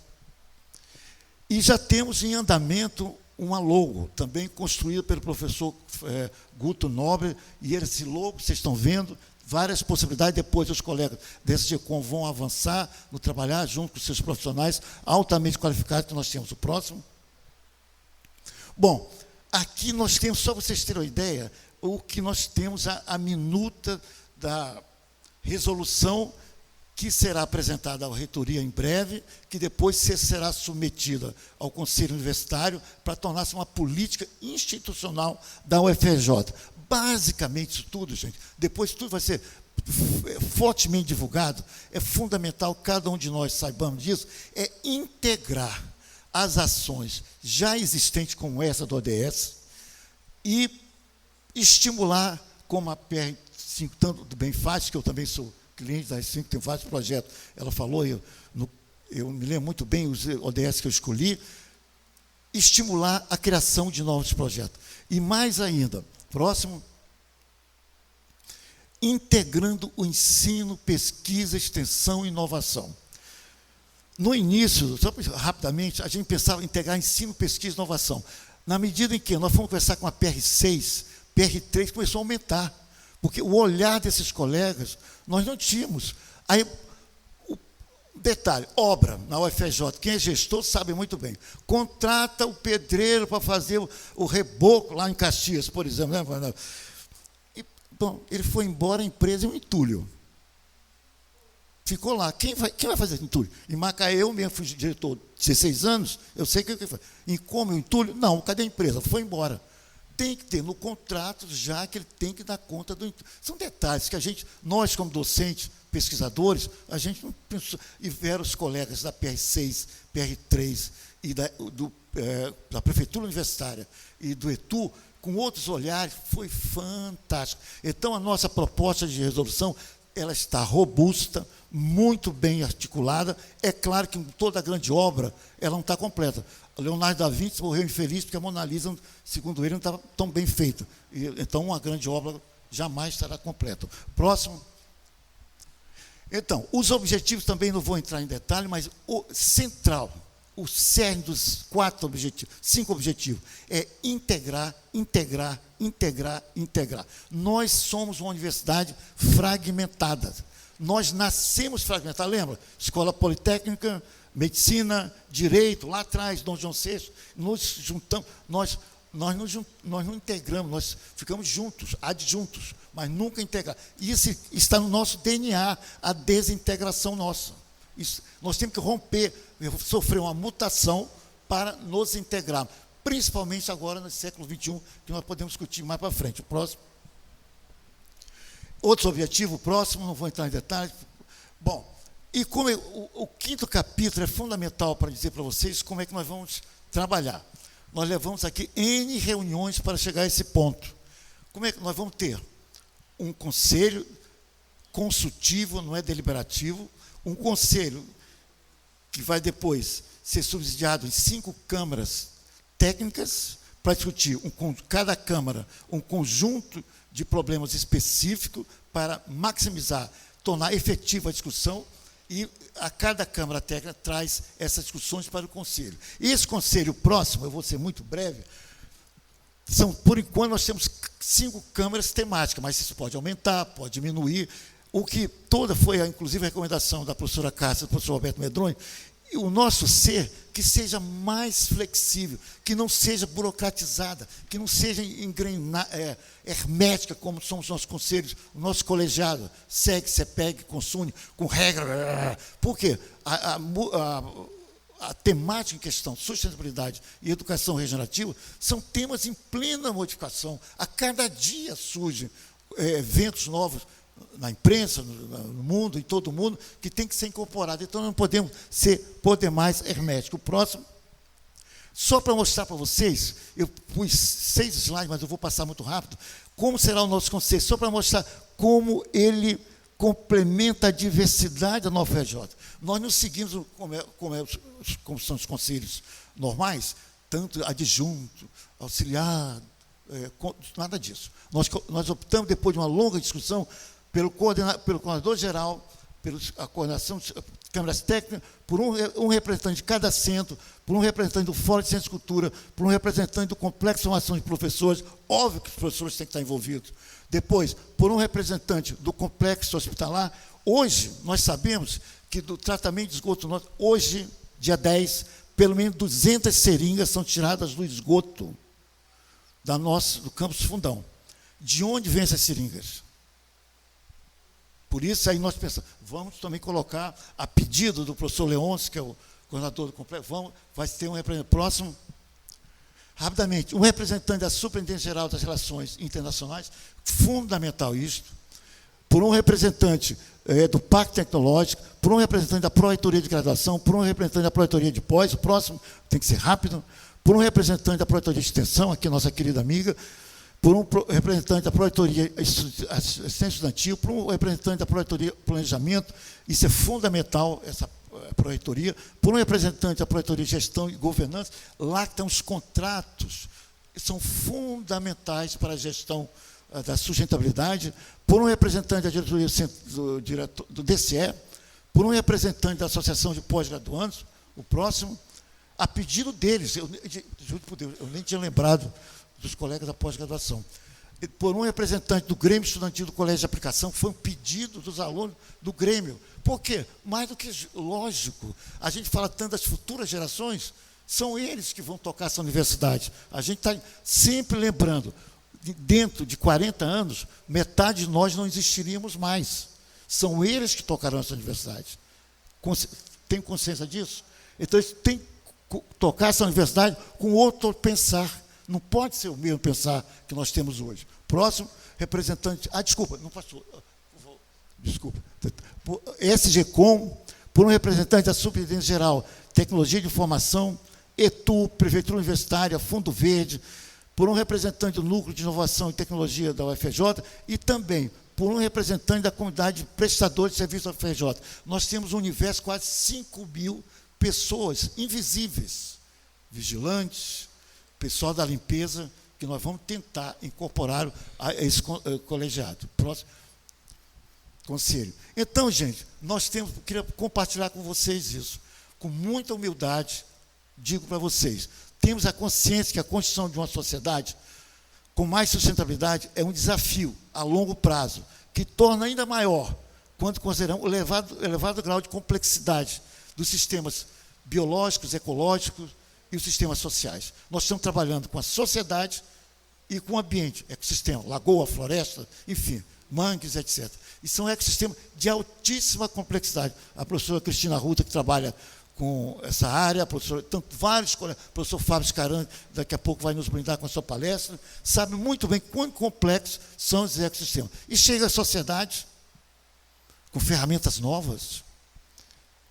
E já temos em andamento uma logo, também construída pelo professor Guto Nóbrega, e esse logo, vocês estão vendo, várias possibilidades. Depois os colegas desse GECOM vão avançar no trabalhar junto com seus profissionais altamente qualificados que nós temos. O próximo. Bom, aqui nós temos, só vocês terem uma ideia, o que nós temos, a minuta da resolução que será apresentada à reitoria em breve, que depois será submetida ao Conselho Universitário para tornar-se uma política institucional da UFRJ. Basicamente isso tudo, gente, depois tudo vai ser fortemente divulgado, é fundamental que cada um de nós saibamos disso, é integrar as ações já existentes como essa do ODS e estimular, como a PR5 tanto bem faz, que eu também sou cliente da R5, tem vários projetos, ela falou, eu me lembro muito bem os ODS que eu escolhi, estimular a criação de novos projetos. E mais ainda, próximo, integrando o ensino, pesquisa, extensão e inovação. No início, só rapidamente, a gente pensava em integrar ensino, pesquisa e inovação. Na medida em que nós fomos conversar com a PR6, PR3 começou a aumentar, porque o olhar desses colegas, nós não tínhamos. Aí, detalhe, obra na UFRJ, quem é gestor sabe muito bem, contrata o pedreiro para fazer o reboco lá em Caxias, por exemplo. Né? E, bom, ele foi embora, a empresa é um entulho. Ficou lá. Quem vai fazer entulho? Em Macaé, eu mesmo fui diretor de 16 anos, eu sei o que foi. E como entulho? Não, cadê a empresa? Foi embora. Tem que ter no contrato já que ele tem que dar conta do entulho. São detalhes que nós como docentes, pesquisadores, a gente não pensou. E vieram os colegas da PR6, PR3 e da Prefeitura Universitária e do ETU, com outros olhares, foi fantástico. Então, a nossa proposta de resolução, ela está robusta, muito bem articulada. É claro que toda grande obra, ela não está completa. Leonardo da Vinci morreu infeliz porque a Mona Lisa, segundo ele, não estava tão bem feita. Então, uma grande obra jamais estará completa. Próximo. Então, os objetivos também não vou entrar em detalhe, mas o central, o cerne dos 5 objetivos, é integrar, integrar, integrar, integrar. Nós somos uma universidade fragmentada. Nós nascemos fragmentados, lembra? Escola Politécnica, Medicina, Direito, lá atrás, Dom João VI, nos juntamos, nós não integramos, nós ficamos juntos, adjuntos, mas nunca integramos. Isso está no nosso DNA, a desintegração nossa. Isso, nós temos que romper, sofrer uma mutação para nos integrar, principalmente agora no século XXI, que nós podemos discutir mais para frente. O próximo. Outro objetivo, o próximo, não vou entrar em detalhes. Bom, e como o 5º capítulo é fundamental para dizer para vocês como é que nós vamos trabalhar. Nós levamos aqui N reuniões para chegar a esse ponto. Como é que nós vamos ter? Um conselho consultivo, não é deliberativo, um conselho que vai depois ser subsidiado em 5 câmaras técnicas para discutir, com cada câmara, um conjunto de problemas específicos para maximizar, tornar efetiva a discussão, e a cada Câmara Técnica traz essas discussões para o Conselho. E esse Conselho próximo, eu vou ser muito breve, por enquanto nós temos 5 câmaras temáticas, mas isso pode aumentar, pode diminuir. O que toda foi, inclusive, a recomendação da professora Cássia, do professor Roberto Medronho, e o nosso ser que seja mais flexível, que não seja burocratizada, que não seja hermética, como são os nossos conselhos, o nosso colegiado, segue, CEPEG, consume, com regra. Por quê? A temática em questão, sustentabilidade e educação regenerativa, são temas em plena modificação. A cada dia surgem eventos novos, na imprensa, no mundo, em todo o mundo, que tem que ser incorporado. Então, não podemos poder mais hermético. O próximo, só para mostrar para vocês, eu pus 6 slides, mas eu vou passar muito rápido, como será o nosso conselho, só para mostrar como ele complementa a diversidade da nova UFRJ. Nós não seguimos como são os conselhos normais, tanto adjunto, auxiliar, nada disso. Nós optamos, depois de uma longa discussão, pelo coordenador-geral, pela coordenação de câmaras técnicas, por um representante de cada centro, por um representante do Fórum de Ciência e Cultura, por um representante do Complexo de Formação de Professores, óbvio que os professores têm que estar envolvidos. Depois, por um representante do Complexo Hospitalar. Hoje, nós sabemos que do tratamento de esgoto, hoje, dia 10, pelo menos 200 seringas são tiradas do esgoto do campus Fundão. De onde vêm essas seringas? Por isso, aí nós pensamos, vamos também colocar, a pedido do professor Leôncio, que é o coordenador do complexo, vai ter um representante próximo, rapidamente, um representante da Superintendência Geral das Relações Internacionais, fundamental isto, por um representante do Pacto Tecnológico, por um representante da Pró-Reitoria de Graduação, por um representante da Pró-Reitoria de Pós, o próximo tem que ser rápido, por um representante da Pró-Reitoria de Extensão, aqui nossa querida amiga, por um representante da Pró-Reitoria Assistência Estudantil, por um representante da Pró-Reitoria Planejamento, isso é fundamental, essa Pró-Reitoria, por um representante da Pró-Reitoria Gestão e Governança, lá estão os contratos, que são fundamentais para a gestão da sustentabilidade, por um representante da diretoria do DCE, por um representante da Associação de Pós-Graduandos, o próximo, a pedido deles, juro por Deus, eu nem tinha lembrado dos colegas da pós-graduação, por um representante do Grêmio Estudantil do Colégio de Aplicação, foi um pedido dos alunos do Grêmio. Por quê? Mais do que lógico, a gente fala tanto das futuras gerações, são eles que vão tocar essa universidade. A gente está sempre lembrando, dentro de 40 anos, metade de nós não existiríamos mais. São eles que tocarão essa universidade. Tem consciência disso? Então, eles têm que tocar essa universidade com outro pensar. Não pode ser o mesmo pensar que nós temos hoje. Próximo, representante... desculpa, não passou. Desculpa. SGCOM, por um representante da Superintendência Geral, Tecnologia de Informação, ETU, Prefeitura Universitária, Fundo Verde, por um representante do Núcleo de Inovação e Tecnologia da UFRJ e também por um representante da comunidade de prestadores de serviços da UFRJ. Nós temos um universo de quase 5.000 pessoas invisíveis, vigilantes, pessoal da limpeza, que nós vamos tentar incorporar a esse colegiado. Próximo conselho. Então, gente, queria compartilhar com vocês isso. Com muita humildade, digo para vocês, temos a consciência que a construção de uma sociedade com mais sustentabilidade é um desafio a longo prazo, que torna ainda maior quando consideramos o elevado grau de complexidade dos sistemas biológicos, ecológicos e os sistemas sociais. Nós estamos trabalhando com a sociedade e com o ambiente, ecossistema, lagoa, floresta, enfim, mangues, etc. E são ecossistemas de altíssima complexidade. A professora Cristina Ruta, que trabalha com essa área, vários colegas, o professor Fábio Scarani, daqui a pouco vai nos brindar com a sua palestra, sabe muito bem quão complexos são os ecossistemas. E chega a sociedade com ferramentas novas.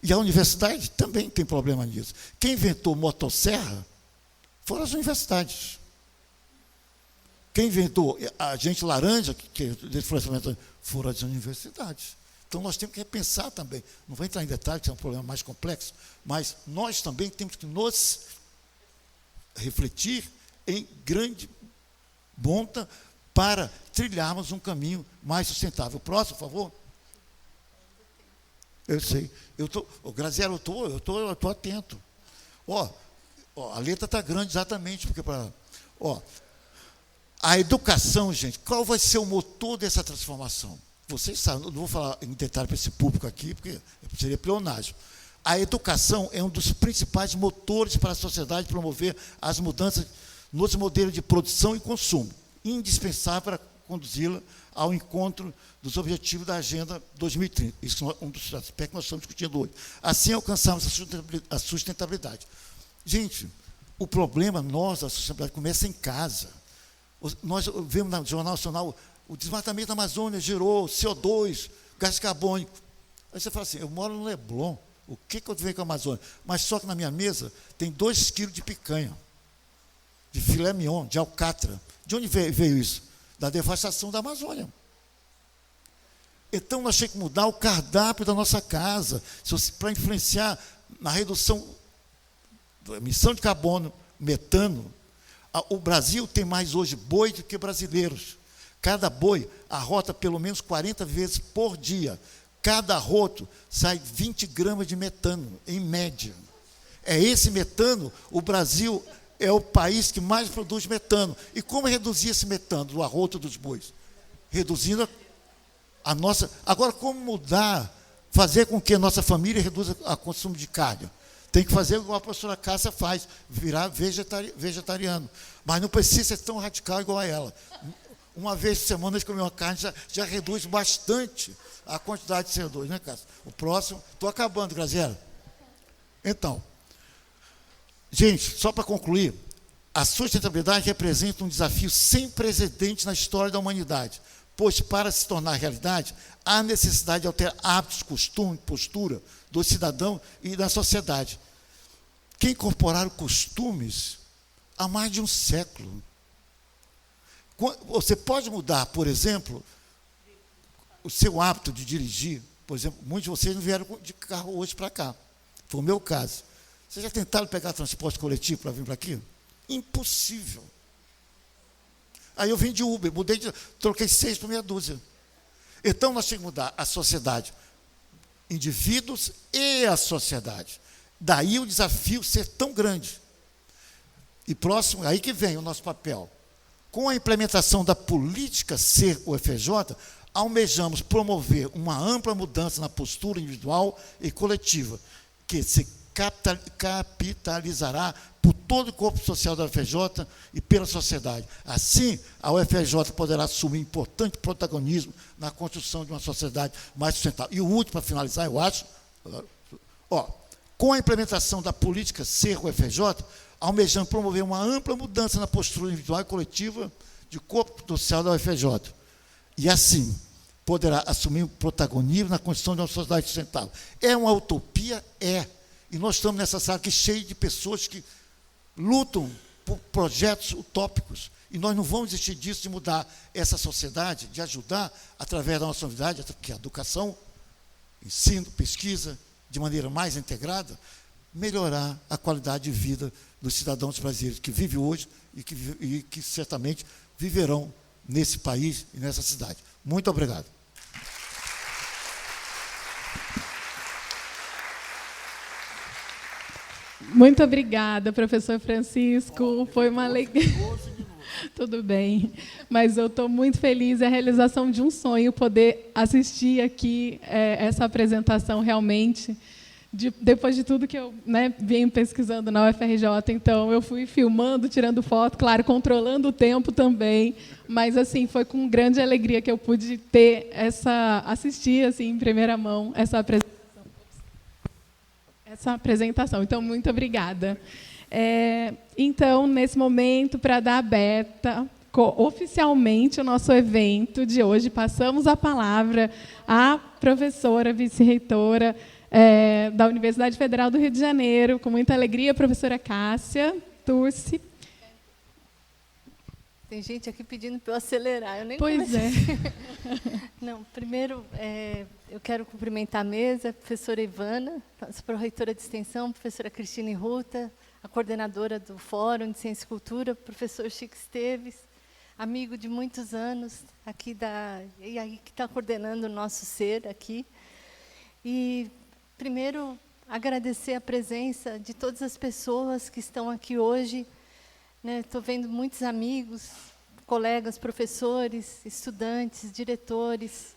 E a universidade também tem problema nisso. Quem inventou motosserra foram as universidades. Quem inventou a agente laranja, que é desflorestamento, foram as universidades. Então, nós temos que repensar também. Não vou entrar em detalhes, que é um problema mais complexo, mas nós também temos que nos refletir em grande monta para trilharmos um caminho mais sustentável. Próximo, por favor. Eu sei. Graziela, eu estou atento. A letra está grande exatamente, porque a educação, gente, qual vai ser o motor dessa transformação? Vocês sabem, não vou falar em detalhe para esse público aqui, porque seria pleonasmo. A educação é um dos principais motores para a sociedade promover as mudanças nos modelos de produção e consumo, indispensável para conduzi-la ao encontro dos objetivos da Agenda 2030. Isso é um dos aspectos que nós estamos discutindo hoje. Assim, alcançamos a sustentabilidade. Gente, o problema da sustentabilidade começa em casa. Nós vemos no Jornal Nacional, o desmatamento da Amazônia gerou CO2, gás carbônico. Aí você fala assim, eu moro no Leblon, o que eu venho com a Amazônia? Mas só que na minha mesa tem 2 quilos de picanha, de filé mignon, de alcatra. De onde veio isso? Da devastação da Amazônia. Então, nós temos que mudar o cardápio da nossa casa, para influenciar na redução da emissão de carbono, metano. O Brasil tem mais hoje boi do que brasileiros. Cada boi arrota pelo menos 40 vezes por dia. Cada arroto sai 20 gramas de metano, em média. É esse metano, o Brasil é o país que mais produz metano. E como reduzir esse metano do arroto dos bois? Reduzindo a nossa... Agora, como mudar, fazer com que a nossa família reduza o consumo de carne? Tem que fazer igual a professora Cássia faz, virar vegetariano. Mas não precisa ser tão radical igual a ela. Uma vez por semana de comer uma carne já reduz bastante a quantidade de CO2, né, Cássia? O próximo... Estou acabando, Graziela. Então, gente, só para concluir, a sustentabilidade representa um desafio sem precedente na história da humanidade, pois, para se tornar realidade, há necessidade de alterar hábitos, costumes, postura do cidadão e da sociedade, que incorporaram costumes há mais de um século. Você pode mudar, por exemplo, o seu hábito de dirigir. Por exemplo, muitos de vocês não vieram de carro hoje para cá. Foi o meu caso. Vocês já tentaram pegar transporte coletivo para vir para aqui? Impossível. Aí eu vim de Uber, troquei 6 por meia dúzia. Então, nós temos que mudar a sociedade, indivíduos e a sociedade. Daí o desafio ser tão grande. E próximo, aí que vem o nosso papel. Com a implementação da política Ser UFJ, almejamos promover uma ampla mudança na postura individual e coletiva, que se capitalizará por todo o corpo social da UFJ e pela sociedade. Assim, a UFJ poderá assumir importante protagonismo na construção de uma sociedade mais sustentável. E o último, para finalizar, eu acho, com a implementação da política Ser UFJ, almejando promover uma ampla mudança na postura individual e coletiva de corpo social da UFJ. E assim, poderá assumir um protagonismo na construção de uma sociedade sustentável. É uma utopia? É. E nós estamos nessa sala aqui cheia de pessoas que lutam por projetos utópicos. E nós não vamos desistir disso, de mudar essa sociedade, de ajudar, através da nossa unidade, que é a educação, ensino, pesquisa, de maneira mais integrada, melhorar a qualidade de vida dos cidadãos brasileiros que vivem hoje e que certamente viverão nesse país e nessa cidade. Muito obrigado. Muito obrigada, professor Francisco. Foi uma alegria. Tudo bem, mas eu estou muito feliz. É a realização de um sonho poder assistir aqui essa apresentação realmente. Depois de tudo que eu venho pesquisando na UFRJ, então eu fui filmando, tirando foto, claro, controlando o tempo também, mas assim foi com grande alegria que eu pude assistir assim em primeira mão essa apresentação. Então, muito obrigada. Então, nesse momento, para dar aberta oficialmente o nosso evento de hoje, passamos a palavra à professora vice-reitora da Universidade Federal do Rio de Janeiro, com muita alegria, a professora Cássia Turci. Tem gente aqui pedindo para eu acelerar, eu nem Pois é. Não, primeiro, eu quero cumprimentar a mesa, a professora Ivana, nossa pró-reitora de extensão, a professora Cristine Ruta, a coordenadora do Fórum de Ciência e Cultura, o professor Chico Esteves, amigo de muitos anos, aqui e aí que está coordenando o nosso ser aqui. E, primeiro, agradecer a presença de todas as pessoas que estão aqui hoje. Estou vendo muitos amigos, colegas, professores, estudantes, diretores,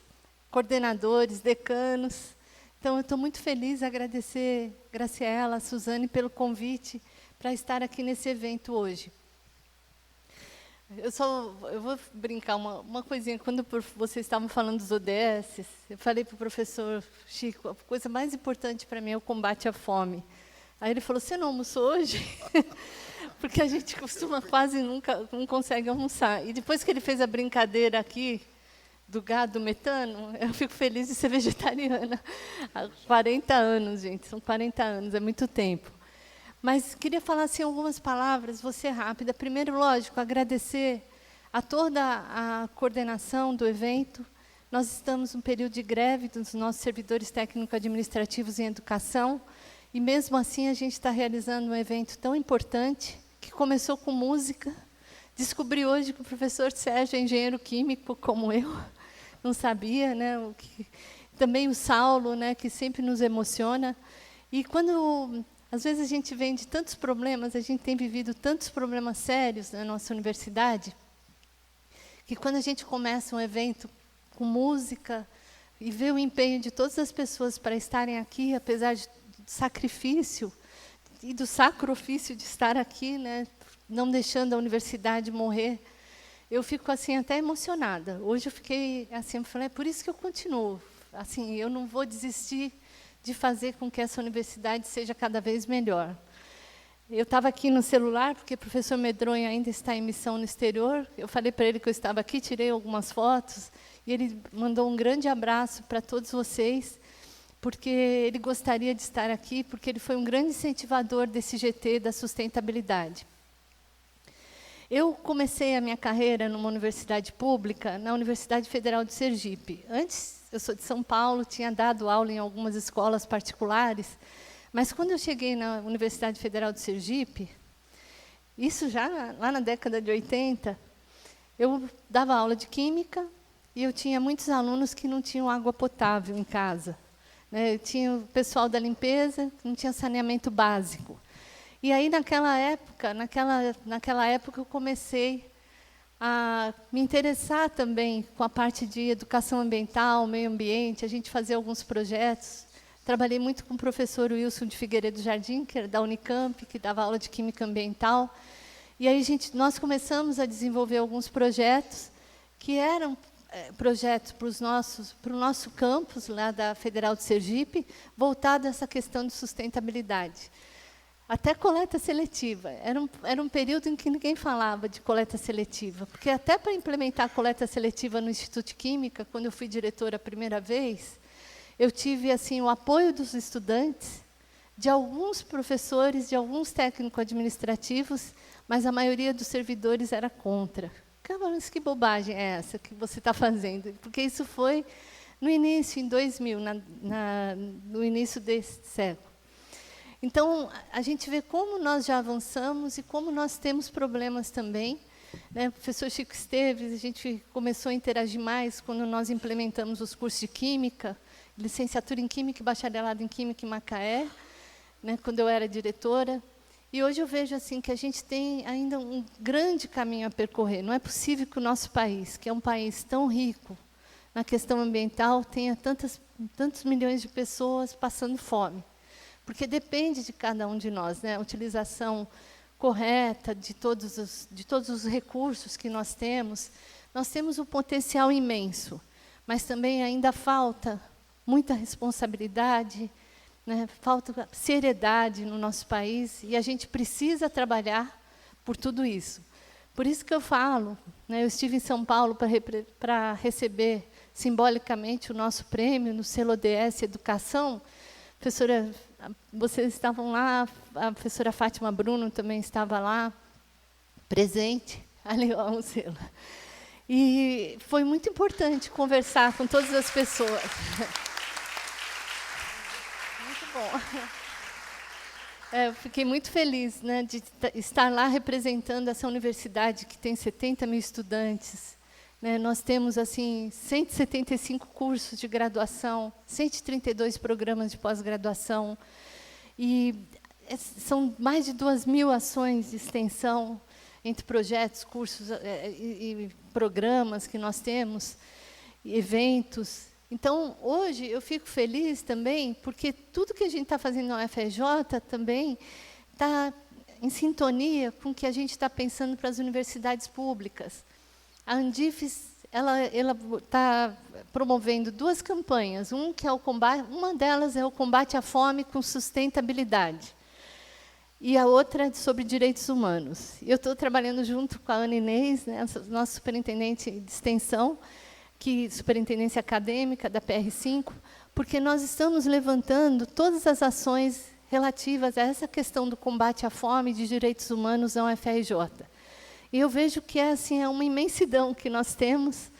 coordenadores, decanos. Então, eu estou muito feliz, agradecer a Graciela, a Suzane, pelo convite para estar aqui nesse evento hoje. Eu vou brincar uma coisinha. Quando vocês estavam falando dos ODS, eu falei para o professor Chico, a coisa mais importante para mim é o combate à fome. Aí ele falou, você não almoçou hoje? Porque a gente quase nunca não consegue almoçar. E depois que ele fez a brincadeira aqui do gado metano, eu fico feliz de ser vegetariana. Há 40 anos, gente, são 40 anos, é muito tempo. Mas queria falar assim, algumas palavras, vou ser rápida. Primeiro, lógico, agradecer a toda a coordenação do evento. Nós estamos num período de greve dos nossos servidores técnico-administrativos em educação, e mesmo assim a gente está realizando um evento tão importante, que começou com música. Descobri hoje que o professor Sérgio é engenheiro químico, como eu, não sabia, né? Também o Saulo, né, que sempre nos emociona. E quando, às vezes, a gente vem de tantos problemas, a gente tem vivido tantos problemas sérios na nossa universidade, que quando a gente começa um evento com música e vê o empenho de todas as pessoas para estarem aqui, apesar do sacrifício e do sacrifício de estar aqui, né, não deixando a universidade morrer, eu fico assim até emocionada. Hoje eu fiquei assim, eu falei, é por isso que eu continuo. Assim, eu não vou desistir de fazer com que essa universidade seja cada vez melhor. Eu estava aqui no celular, porque o professor Medronha ainda está em missão no exterior. Eu falei para ele que eu estava aqui, tirei algumas fotos, e ele mandou um grande abraço para todos vocês, porque ele gostaria de estar aqui, porque ele foi um grande incentivador desse GT da sustentabilidade. Eu comecei a minha carreira numa universidade pública, na Universidade Federal de Sergipe. Antes, eu sou de São Paulo, tinha dado aula em algumas escolas particulares, mas quando eu cheguei na Universidade Federal de Sergipe, isso já lá na década de 80, eu dava aula de química e eu tinha muitos alunos que não tinham água potável em casa. Eu tinha o pessoal da limpeza, que não tinha saneamento básico. E aí, naquela época, eu comecei a me interessar também com a parte de educação ambiental, meio ambiente, a gente fazia alguns projetos. Trabalhei muito com o professor Wilson de Figueiredo Jardim, que era da Unicamp, que dava aula de Química Ambiental. E aí nós começamos a desenvolver alguns projetos, que eram projetos para o nosso campus, lá da Federal de Sergipe, voltado a essa questão de sustentabilidade. Até coleta seletiva. Era um período em que ninguém falava de coleta seletiva, porque até para implementar a coleta seletiva no Instituto de Química, quando eu fui diretora a primeira vez, eu tive assim o apoio dos estudantes, de alguns professores, de alguns técnico-administrativos, mas a maioria dos servidores era contra. Mas que bobagem é essa que você está fazendo? Porque isso foi no início, em 2000, no início desse século. Então, a gente vê como nós já avançamos e como nós temos problemas também. O professor Chico Esteves, a gente começou a interagir mais quando nós implementamos os cursos de Química, licenciatura em Química e bacharelado em Química em Macaé, quando eu era diretora. E hoje eu vejo assim que a gente tem ainda um grande caminho a percorrer. Não é possível que o nosso país, que é um país tão rico na questão ambiental, tenha tantos milhões de pessoas passando fome. Porque depende de cada um de nós, né? A utilização correta de todos os recursos que nós temos. Nós temos um potencial imenso, mas também ainda falta muita responsabilidade, né? Falta seriedade no nosso país, e a gente precisa trabalhar por tudo isso. Por isso que eu falo, né? Eu estive em São Paulo para receber simbolicamente o nosso prêmio no selo ODS Educação. Professora, vocês estavam lá, a professora Fátima Bruno também estava lá, presente, ali ó, o selo. E foi muito importante conversar com todas as pessoas. Muito bom. Eu fiquei muito feliz, né, de estar lá representando essa universidade que tem 70 mil estudantes. Né? Nós temos assim 175 cursos de graduação, 132 programas de pós-graduação, e são mais de 2.000 ações de extensão entre projetos, cursos e programas que nós temos, eventos. Então, hoje, eu fico feliz também, porque tudo que a gente está fazendo na UFRJ também está em sintonia com o que a gente está pensando para as universidades públicas. A Andifes ela está promovendo 2 campanhas, uma delas é o combate à fome com sustentabilidade, e a outra é sobre direitos humanos. Eu estou trabalhando junto com a Ana Inês, né, nossa superintendente de extensão, superintendência acadêmica da PR5, porque nós estamos levantando todas as ações relativas a essa questão do combate à fome e de direitos humanos na UFRJ. E eu vejo que é uma imensidão que nós temos,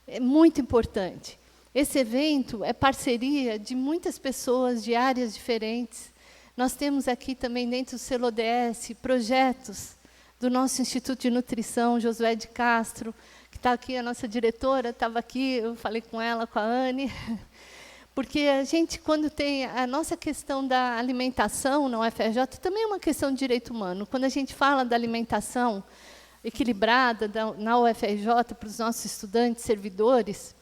é muito importante. Esse evento é parceria de muitas pessoas de áreas diferentes. Nós temos aqui também, dentro do selo ODS, projetos do nosso Instituto de Nutrição, Josué de Castro, que está aqui, a nossa diretora, estava aqui, eu falei com ela, com a Anne, porque a gente, quando tem a nossa questão da alimentação na UFRJ, também é uma questão de direito humano. Quando a gente fala da alimentação equilibrada na UFRJ para os nossos estudantes, servidores,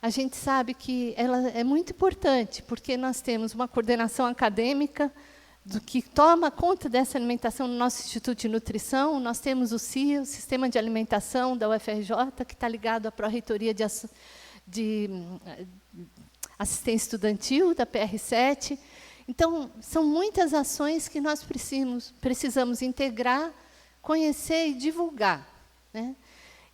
a gente sabe que ela é muito importante, porque nós temos uma coordenação acadêmica que toma conta dessa alimentação no nosso Instituto de Nutrição. Nós temos o CIA, o Sistema de Alimentação da UFRJ, que está ligado à Pró-Reitoria de Assistência Estudantil, da PR7. Então, são muitas ações que nós precisamos integrar, conhecer e divulgar. Né?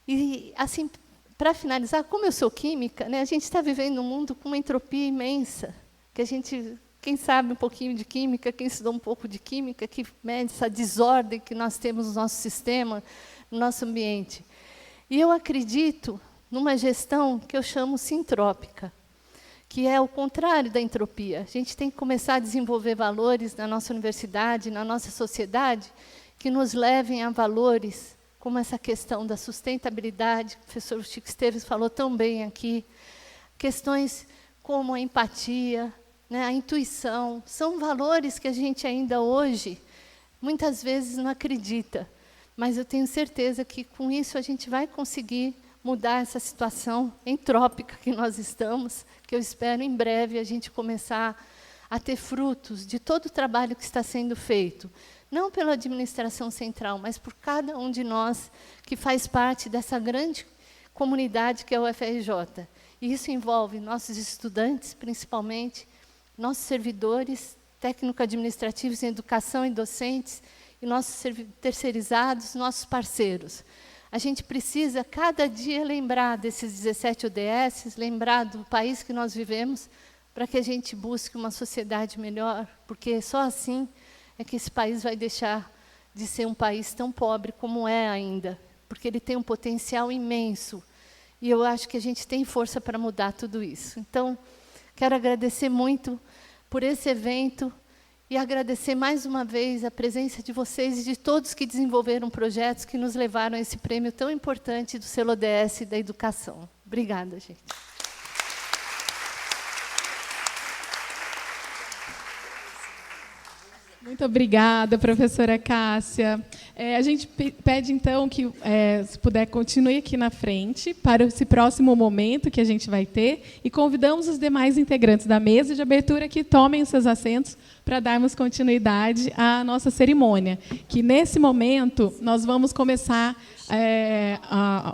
E, assim, para finalizar, como eu sou química, né, a gente está vivendo um mundo com uma entropia imensa, que a gente... Quem sabe um pouquinho de química, quem estudou um pouco de química, que mede essa desordem que nós temos no nosso sistema, no nosso ambiente. E eu acredito numa gestão que eu chamo sintrópica, que é o contrário da entropia. A gente tem que começar a desenvolver valores na nossa universidade, na nossa sociedade, que nos levem a valores como essa questão da sustentabilidade, que o professor Chico Esteves falou tão bem aqui, questões como a empatia, né, a intuição, são valores que a gente ainda hoje, muitas vezes, não acredita. Mas eu tenho certeza que, com isso, a gente vai conseguir mudar essa situação entrópica que nós estamos, que eu espero, em breve, a gente começar a ter frutos de todo o trabalho que está sendo feito, não pela administração central, mas por cada um de nós que faz parte dessa grande comunidade que é o UFRJ. E isso envolve nossos estudantes, principalmente, nossos servidores técnico-administrativos em educação e docentes, e nossos terceirizados, nossos parceiros. A gente precisa, cada dia, lembrar desses 17 ODS, lembrar do país que nós vivemos, para que a gente busque uma sociedade melhor, porque só assim é que esse país vai deixar de ser um país tão pobre como é ainda, porque ele tem um potencial imenso, e eu acho que a gente tem força para mudar tudo isso. Então, quero agradecer muito por esse evento e agradecer mais uma vez a presença de vocês e de todos que desenvolveram projetos que nos levaram a esse prêmio tão importante do selo ODS da educação. Obrigada, gente. Muito obrigada, professora Cássia. A gente pede, então, que, se puder, continue aqui na frente para esse próximo momento que a gente vai ter e convidamos os demais integrantes da mesa de abertura que tomem os seus assentos para darmos continuidade à nossa cerimônia, que, nesse momento, nós vamos começar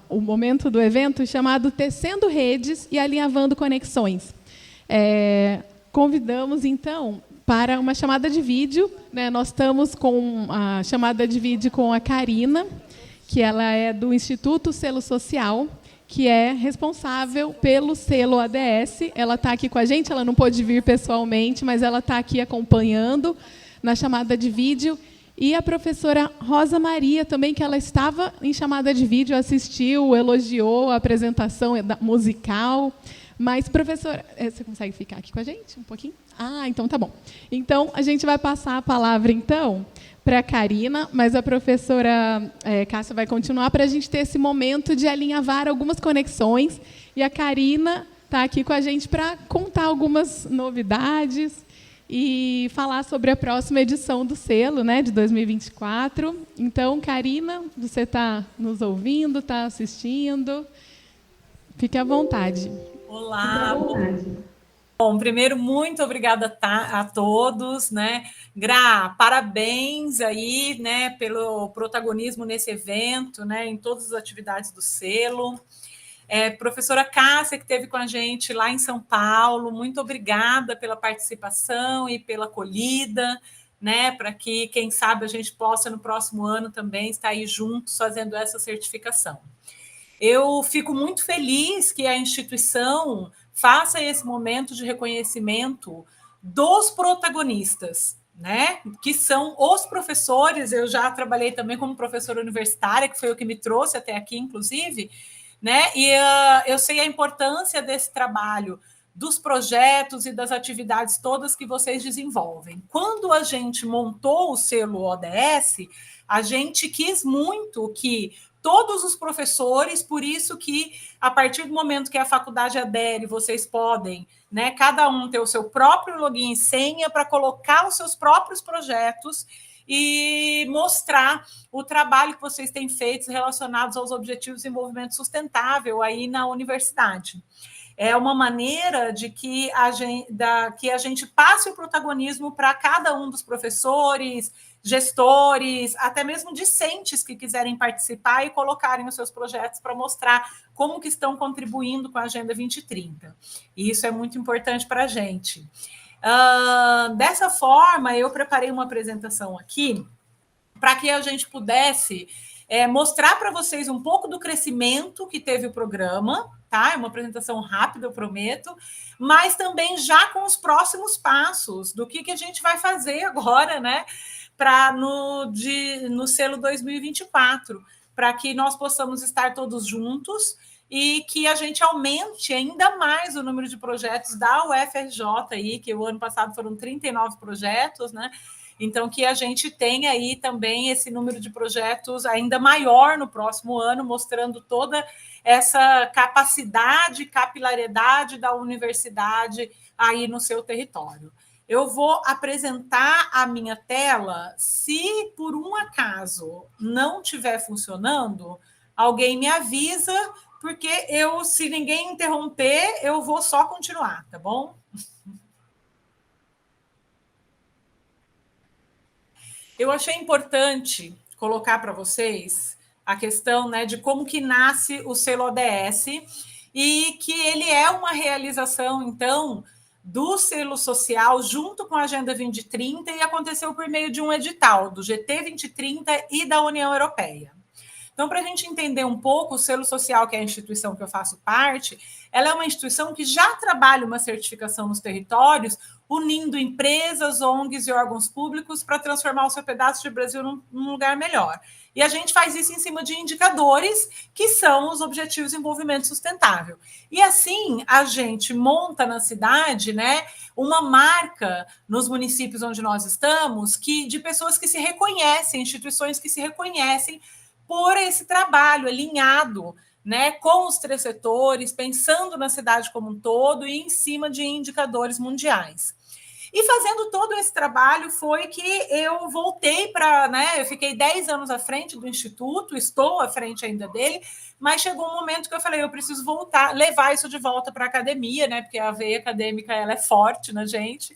o momento do evento chamado Tecendo Redes e Alinhavando Conexões. Convidamos, então, para uma chamada de vídeo, né? Nós estamos com a chamada de vídeo com a Karina, que ela é do Instituto Selo Social, que é responsável pelo selo ODS. Ela está aqui com a gente, ela não pôde vir pessoalmente, mas ela está aqui acompanhando na chamada de vídeo. E a professora Rosa Maria também, que ela estava em chamada de vídeo, assistiu, elogiou a apresentação musical. Mas, professora, você consegue ficar aqui com a gente um pouquinho? Então tá bom. Então, a gente vai passar a palavra, então, para a Karina, mas a professora Cássia vai continuar para a gente ter esse momento de alinhavar algumas conexões. E a Karina está aqui com a gente para contar algumas novidades e falar sobre a próxima edição do selo, né, de 2024. Então, Karina, você está nos ouvindo, está assistindo? Fique à vontade. Olá. Bom, primeiro, muito obrigada a todos, né? Gra, parabéns aí, né, pelo protagonismo nesse evento, né, em todas as atividades do selo. Professora Cássia, que esteve com a gente lá em São Paulo, muito obrigada pela participação e pela acolhida, né, para que, quem sabe, a gente possa, no próximo ano, também estar aí juntos fazendo essa certificação. Eu fico muito feliz que a instituição faça esse momento de reconhecimento dos protagonistas, né? Que são os professores. Eu já trabalhei também como professora universitária, que foi o que me trouxe até aqui, inclusive, né? E eu sei a importância desse trabalho, dos projetos e das atividades todas que vocês desenvolvem. Quando a gente montou o selo ODS, a gente quis muito que todos os professores, por isso que, a partir do momento que a faculdade adere, vocês podem, né, cada um ter o seu próprio login e senha para colocar os seus próprios projetos e mostrar o trabalho que vocês têm feito relacionados aos Objetivos de Desenvolvimento Sustentável aí na universidade. É uma maneira de que a gente passe o protagonismo para cada um dos professores, gestores, até mesmo discentes que quiserem participar e colocarem os seus projetos para mostrar como que estão contribuindo com a Agenda 2030. E isso é muito importante para a gente. Dessa forma, eu preparei uma apresentação aqui para que a gente pudesse mostrar para vocês um pouco do crescimento que teve o programa, tá? É uma apresentação rápida, eu prometo, mas também já com os próximos passos do que a gente vai fazer agora, né? No selo 2024, para que nós possamos estar todos juntos e que a gente aumente ainda mais o número de projetos da UFRJ, aí, que o ano passado foram 39 projetos, né? Então, que a gente tenha aí também esse número de projetos ainda maior no próximo ano, mostrando toda essa capacidade e capilaridade da universidade aí no seu território. Eu vou apresentar a minha tela. Se por um acaso não estiver funcionando, alguém me avisa, porque se ninguém interromper, eu vou só continuar, tá bom? Eu achei importante colocar para vocês a questão, né, de como que nasce o selo ODS e que ele é uma realização, então, do selo social junto com a Agenda 2030 e aconteceu por meio de um edital do GT 2030 e da União Europeia. Então, para a gente entender um pouco, o selo social, que é a instituição que eu faço parte, ela é uma instituição que já trabalha uma certificação nos territórios, unindo empresas, ONGs e órgãos públicos para transformar o seu pedaço de Brasil num lugar melhor. E a gente faz isso em cima de indicadores que são os Objetivos de Desenvolvimento Sustentável. E assim, a gente monta na cidade, né, uma marca nos municípios onde nós estamos de pessoas que se reconhecem, instituições que se reconhecem por esse trabalho alinhado, né, com os 3 setores, pensando na cidade como um todo e em cima de indicadores mundiais. E fazendo todo esse trabalho foi que eu voltei para, né, eu fiquei 10 anos à frente do Instituto, estou à frente ainda dele, mas chegou um momento que eu falei, eu preciso voltar, levar isso de volta para a academia, né, porque a veia acadêmica ela é forte na gente,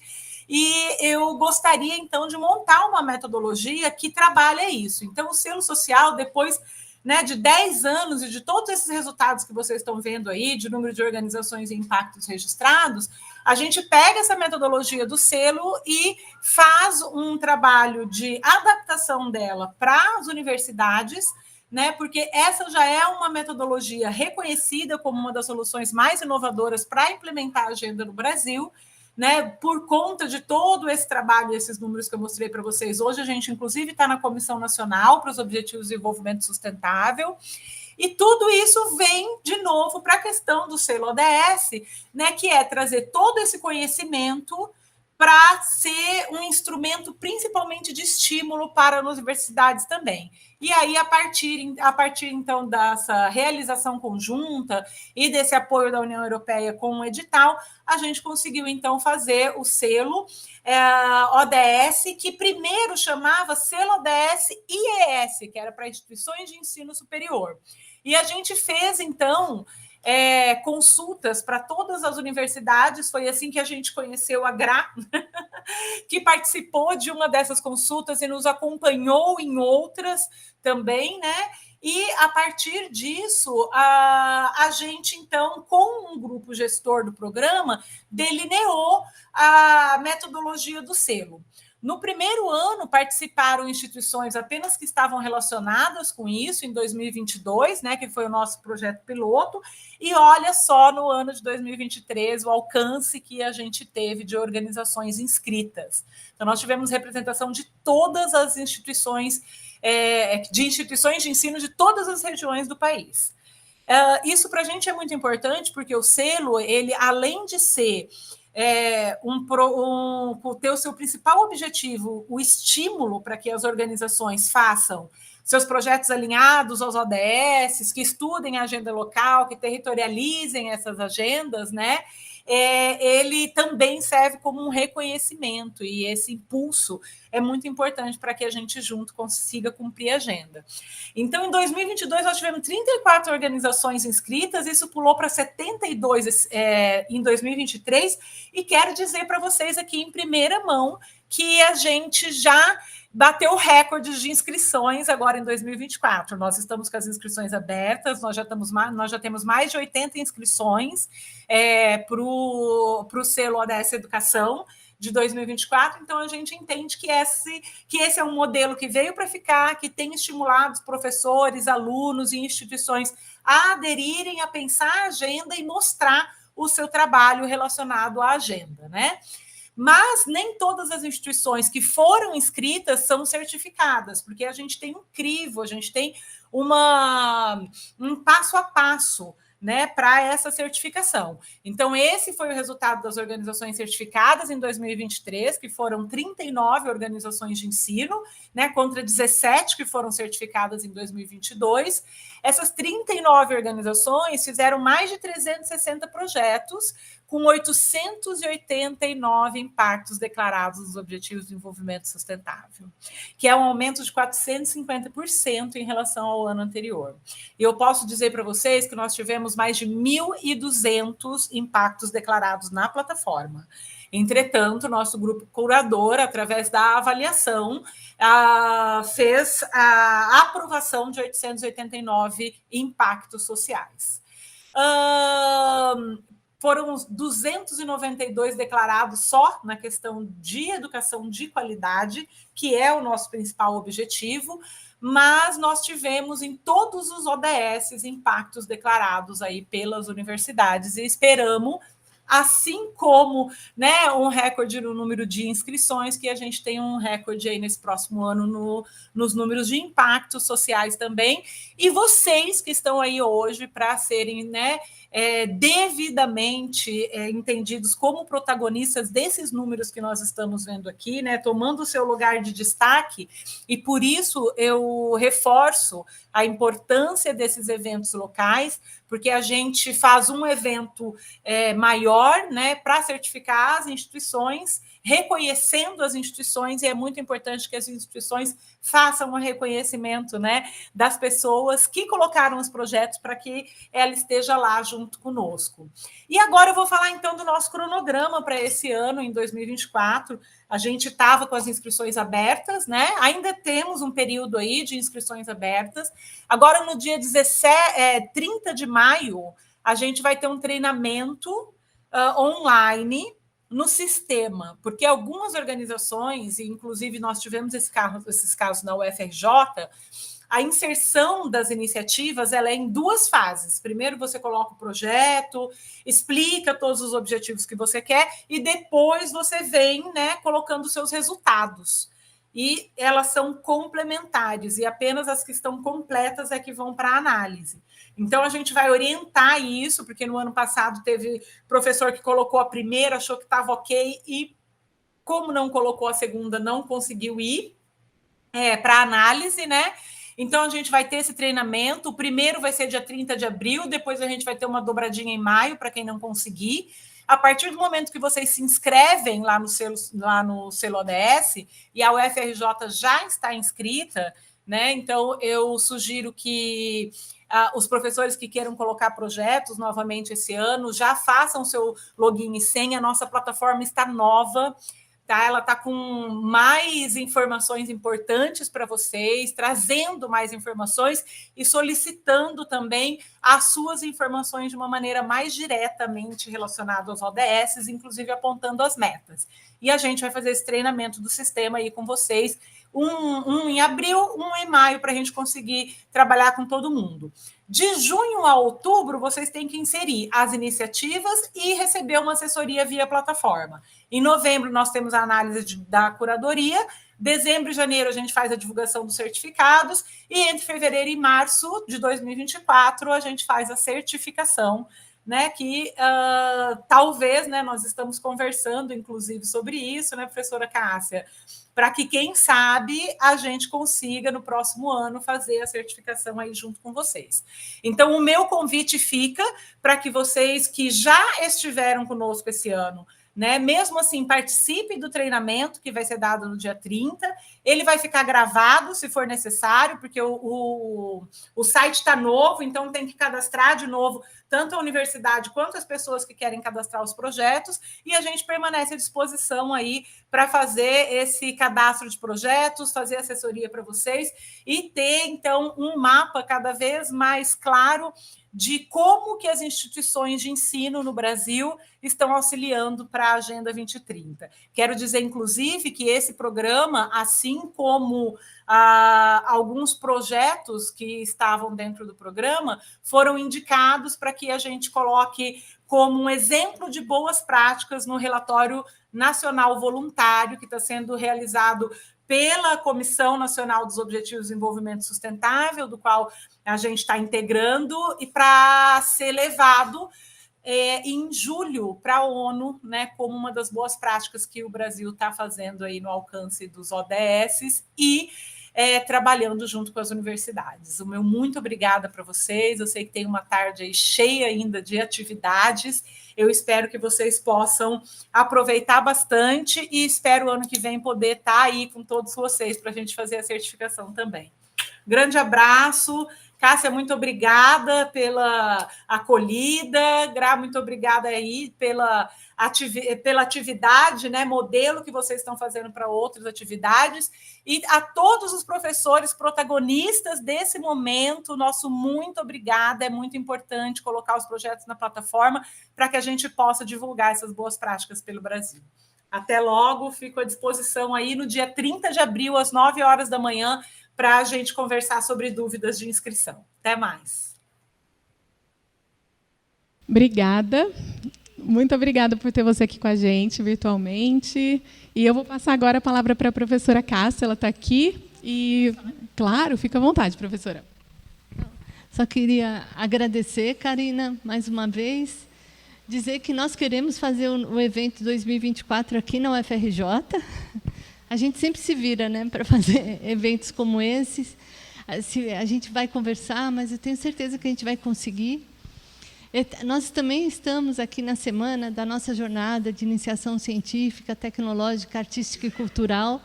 e eu gostaria, então, de montar uma metodologia que trabalhe isso. Então, o selo social, depois, né, de 10 anos e de todos esses resultados que vocês estão vendo aí, de número de organizações e impactos registrados, a gente pega essa metodologia do selo e faz um trabalho de adaptação dela para as universidades, né, porque essa já é uma metodologia reconhecida como uma das soluções mais inovadoras para implementar a agenda no Brasil, né, por conta de todo esse trabalho, esses números que eu mostrei para vocês. Hoje a gente, inclusive, está na Comissão Nacional para os Objetivos de Desenvolvimento Sustentável, e tudo isso vem, de novo, para a questão do selo ODS, né, que é trazer todo esse conhecimento para ser um instrumento principalmente de estímulo para as universidades também. E aí, a partir então, dessa realização conjunta e desse apoio da União Europeia com o edital, a gente conseguiu, então, fazer o selo ODS, que primeiro chamava selo ODS IES, que era para instituições de ensino superior. E a gente fez, então, consultas para todas as universidades, foi assim que a gente conheceu a GRA, que participou de uma dessas consultas e nos acompanhou em outras também, né? E, a partir disso, a gente, então, com um grupo gestor do programa, delineou a metodologia do selo. No primeiro ano, participaram instituições apenas que estavam relacionadas com isso, em 2022, né, que foi o nosso projeto piloto, e olha só, no ano de 2023, o alcance que a gente teve de organizações inscritas. Então, nós tivemos representação de todas as instituições, de instituições de ensino de todas as regiões do país. Isso para a gente é muito importante, porque o selo, ele, além de ser ter o seu principal objetivo, o estímulo para que as organizações façam seus projetos alinhados aos ODS, que estudem a agenda local, que territorializem essas agendas, né? Ele também serve como um reconhecimento, e esse impulso é muito importante para que a gente junto consiga cumprir a agenda. Então, em 2022, nós tivemos 34 organizações inscritas, isso pulou para 72 em 2023, e quero dizer para vocês aqui em primeira mão que a gente já bateu recordes de inscrições agora em 2024. Nós estamos com as inscrições abertas, nós já temos mais de 80 inscrições para o selo ODS Educação de 2024, então a gente entende que esse é um modelo que veio para ficar, que tem estimulado os professores, alunos e instituições a aderirem, a pensar a agenda e mostrar o seu trabalho relacionado à agenda, né? Mas nem todas as instituições que foram inscritas são certificadas, porque a gente tem um crivo, a gente tem um passo a passo, né, para essa certificação. Então, esse foi o resultado das organizações certificadas em 2023, que foram 39 organizações de ensino, né, contra 17 que foram certificadas em 2022. Essas 39 organizações fizeram mais de 360 projetos, com 889 impactos declarados nos Objetivos de Desenvolvimento Sustentável, que é um aumento de 450% em relação ao ano anterior. E eu posso dizer para vocês que nós tivemos mais de 1.200 impactos declarados na plataforma. Entretanto, nosso grupo curador, através da avaliação, fez a aprovação de 889 impactos sociais. Foram 292 declarados só na questão de educação de qualidade, que é o nosso principal objetivo, mas nós tivemos em todos os ODS impactos declarados aí pelas universidades e esperamos, assim como, né, um recorde no número de inscrições, que a gente tem um recorde aí nesse próximo ano nos números de impactos sociais também, e vocês que estão aí hoje para serem, né, devidamente entendidos como protagonistas desses números que nós estamos vendo aqui, né, tomando o seu lugar de destaque, e por isso eu reforço a importância desses eventos locais, porque a gente faz um evento maior, melhor, né, para certificar as instituições, reconhecendo as instituições, e é muito importante que as instituições façam um reconhecimento, né, das pessoas que colocaram os projetos para que ela esteja lá junto conosco. E agora eu vou falar, então, do nosso cronograma para esse ano, em 2024. A gente estava com as inscrições abertas, né? Ainda temos um período aí de inscrições abertas. Agora, no dia 30 de maio, a gente vai ter um treinamento online no sistema, porque algumas organizações, inclusive nós tivemos esses casos na UFRJ, a inserção das iniciativas ela é em 2 fases. Primeiro você coloca o projeto, explica todos os objetivos que você quer e depois você vem, né, colocando os seus resultados. E elas são complementares e apenas as que estão completas é que vão para a análise. Então, a gente vai orientar isso, porque no ano passado teve professor que colocou a primeira, achou que estava ok e, como não colocou a segunda, não conseguiu ir para análise, né? Então, a gente vai ter esse treinamento. O primeiro vai ser dia 30 de abril, depois a gente vai ter uma dobradinha em maio, para quem não conseguir. A partir do momento que vocês se inscrevem lá no selo ODS, e a UFRJ já está inscrita, né? Então, eu sugiro que os professores que queiram colocar projetos novamente esse ano já façam seu login e senha. A nossa plataforma está nova. Tá? Ela está com mais informações importantes para vocês, trazendo mais informações e solicitando também as suas informações de uma maneira mais diretamente relacionada aos ODS, inclusive apontando as metas. E a gente vai fazer esse treinamento do sistema aí com vocês, um em abril, um em maio, para a gente conseguir trabalhar com todo mundo. De junho a outubro, vocês têm que inserir as iniciativas e receber uma assessoria via plataforma. Em novembro, nós temos a análise da curadoria. Dezembro e janeiro, a gente faz a divulgação dos certificados. E entre fevereiro e março de 2024, a gente faz a certificação, né, que talvez, né, nós estamos conversando, inclusive, sobre isso, né, professora Cássia, para que, quem sabe, a gente consiga, no próximo ano, fazer a certificação aí junto com vocês. Então, o meu convite fica para que vocês que já estiveram conosco esse ano, né, mesmo assim, participe do treinamento que vai ser dado no dia 30. Ele vai ficar gravado, se for necessário, porque o site está novo, então tem que cadastrar de novo tanto a universidade quanto as pessoas que querem cadastrar os projetos, e a gente permanece à disposição aí para fazer esse cadastro de projetos, fazer assessoria para vocês e ter, então, um mapa cada vez mais claro de como que as instituições de ensino no Brasil estão auxiliando para a Agenda 2030. Quero dizer, inclusive, que esse programa, assim como alguns projetos que estavam dentro do programa, foram indicados para que a gente coloque como um exemplo de boas práticas no relatório nacional voluntário que está sendo realizado pela Comissão Nacional dos Objetivos de Desenvolvimento Sustentável, do qual a gente está integrando, e para ser levado em julho para a ONU, né, como uma das boas práticas que o Brasil está fazendo aí no alcance dos ODS e trabalhando junto com as universidades. O meu muito obrigada para vocês. Eu sei que tem uma tarde aí cheia ainda de atividades. Eu espero que vocês possam aproveitar bastante e espero ano que vem poder estar aí com todos vocês para a gente fazer a certificação também. Grande abraço. Cássia, muito obrigada pela acolhida. Gra, muito obrigada aí pela atividade, né, modelo que vocês estão fazendo para outras atividades. E a todos os professores protagonistas desse momento, nosso muito obrigada. É muito importante colocar os projetos na plataforma para que a gente possa divulgar essas boas práticas pelo Brasil. Até logo, fico à disposição aí no dia 30 de abril, às 9 horas da manhã, para a gente conversar sobre dúvidas de inscrição. Até mais. Obrigada. Muito obrigada por ter você aqui com a gente virtualmente. E eu vou passar agora a palavra para a professora Cássia, ela está aqui. E, claro, fica à vontade, professora. Só queria agradecer, Karina, mais uma vez, dizer que nós queremos fazer o evento 2024 aqui na UFRJ. A gente sempre se vira, né, para fazer eventos como esses. A gente vai conversar, mas eu tenho certeza que a gente vai conseguir. Nós também estamos aqui na semana da nossa jornada de iniciação científica, tecnológica, artística e cultural.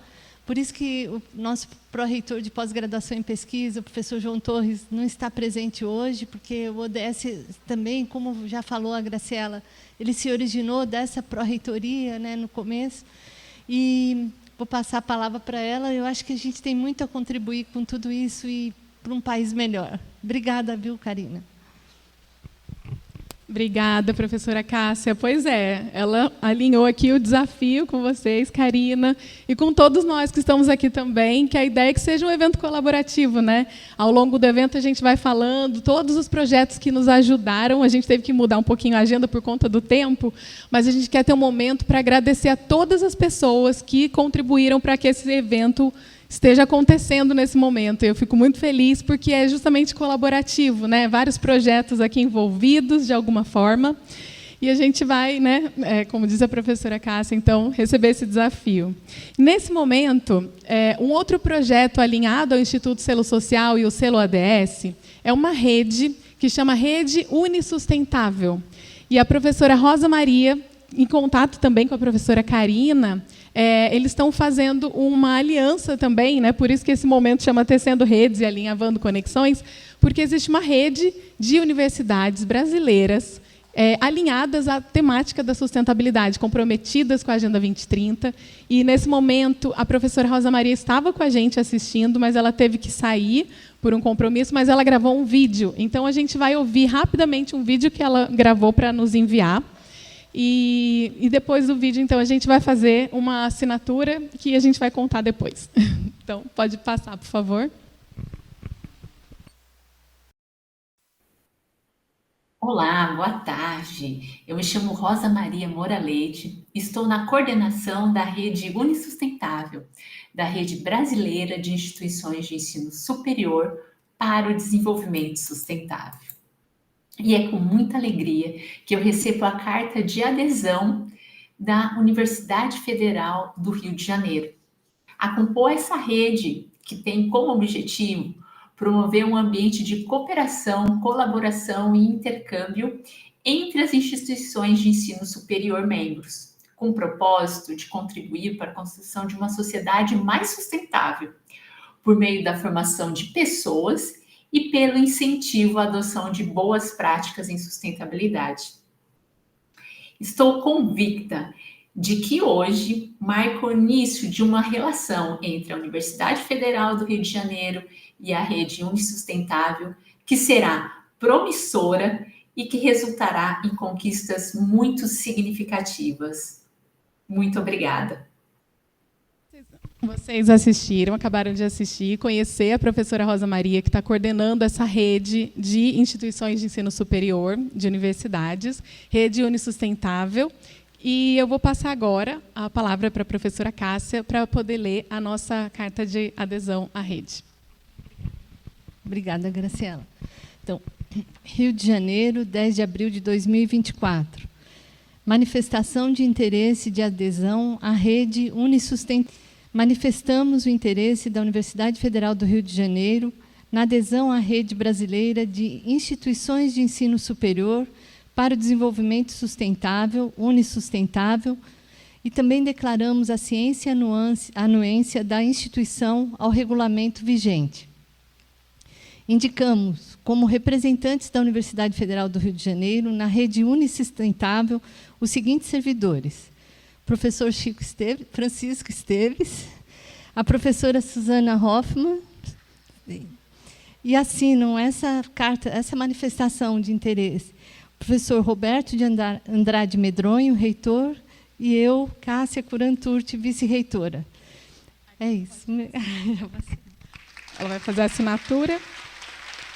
Por isso que o nosso pró-reitor de pós-graduação em pesquisa, o professor João Torres, não está presente hoje, porque o ODS também, como já falou a Graciela, ele se originou dessa pró-reitoria, né, no começo. E vou passar a palavra para ela. Eu acho que a gente tem muito a contribuir com tudo isso e para um país melhor. Obrigada, viu, Karina? Obrigada, professora Cássia. Pois é, ela alinhou aqui o desafio com vocês, Karina, e com todos nós que estamos aqui também, que a ideia é que seja um evento colaborativo, né? Ao longo do evento a gente vai falando todos os projetos que nos ajudaram. A gente teve que mudar um pouquinho a agenda por conta do tempo, mas a gente quer ter um momento para agradecer a todas as pessoas que contribuíram para que esse evento esteja acontecendo nesse momento. Eu fico muito feliz porque é justamente colaborativo, né? Vários projetos aqui envolvidos de alguma forma, e a gente vai, né, como diz a professora Cássia, então, receber esse desafio. Nesse momento, um outro projeto alinhado ao Instituto Selo Social e o Selo ODS é uma rede que chama Rede Unisustentável. E a professora Rosa Maria, em contato também com a professora Karina, eles estão fazendo uma aliança também, né? Por isso que esse momento chama Tecendo Redes e Alinhavando Conexões, porque existe uma rede de universidades brasileiras alinhadas à temática da sustentabilidade, comprometidas com a Agenda 2030. E, nesse momento, a professora Rosa Maria estava com a gente assistindo, mas ela teve que sair por um compromisso, mas ela gravou um vídeo. Então, a gente vai ouvir rapidamente um vídeo que ela gravou para nos enviar. E depois do vídeo, então, a gente vai fazer uma assinatura que a gente vai contar depois. Então, pode passar, por favor. Olá, boa tarde. Eu me chamo Rosa Maria Moura Leite, estou na coordenação da Rede Unisustentável, da Rede Brasileira de Instituições de Ensino Superior para o Desenvolvimento Sustentável. E é com muita alegria que eu recebo a carta de adesão da Universidade Federal do Rio de Janeiro a compor essa rede que tem como objetivo promover um ambiente de cooperação, colaboração e intercâmbio entre as instituições de ensino superior membros, com o propósito de contribuir para a construção de uma sociedade mais sustentável, por meio da formação de pessoas e pelo incentivo à adoção de boas práticas em sustentabilidade. Estou convicta de que hoje marca o início de uma relação entre a Universidade Federal do Rio de Janeiro e a Rede Unisustentável, que será promissora e que resultará em conquistas muito significativas. Muito obrigada. Vocês assistiram, acabaram de assistir, conhecer a professora Rosa Maria, que está coordenando essa rede de instituições de ensino superior, de universidades, Rede Unisustentável. E eu vou passar agora a palavra para a professora Cássia para poder ler a nossa carta de adesão à rede. Obrigada, Graciela. Então, Rio de Janeiro, 10 de abril de 2024. Manifestação de interesse de adesão à Rede Unisustentável. Manifestamos o interesse da Universidade Federal do Rio de Janeiro na adesão à Rede Brasileira de Instituições de Ensino Superior para o Desenvolvimento Sustentável, Unisustentável, e também declaramos a ciência e anuência da instituição ao regulamento vigente. Indicamos, como representantes da Universidade Federal do Rio de Janeiro, na Rede Unisustentável, os seguintes servidores: professor Francisco Esteves, a professora Suzana Hoffmann, e assinam essa carta, essa manifestação de interesse, o professor Roberto de Andrade Medronho, reitor, e eu, Cássia Curanturti, vice-reitora. É isso. Ela vai fazer a assinatura,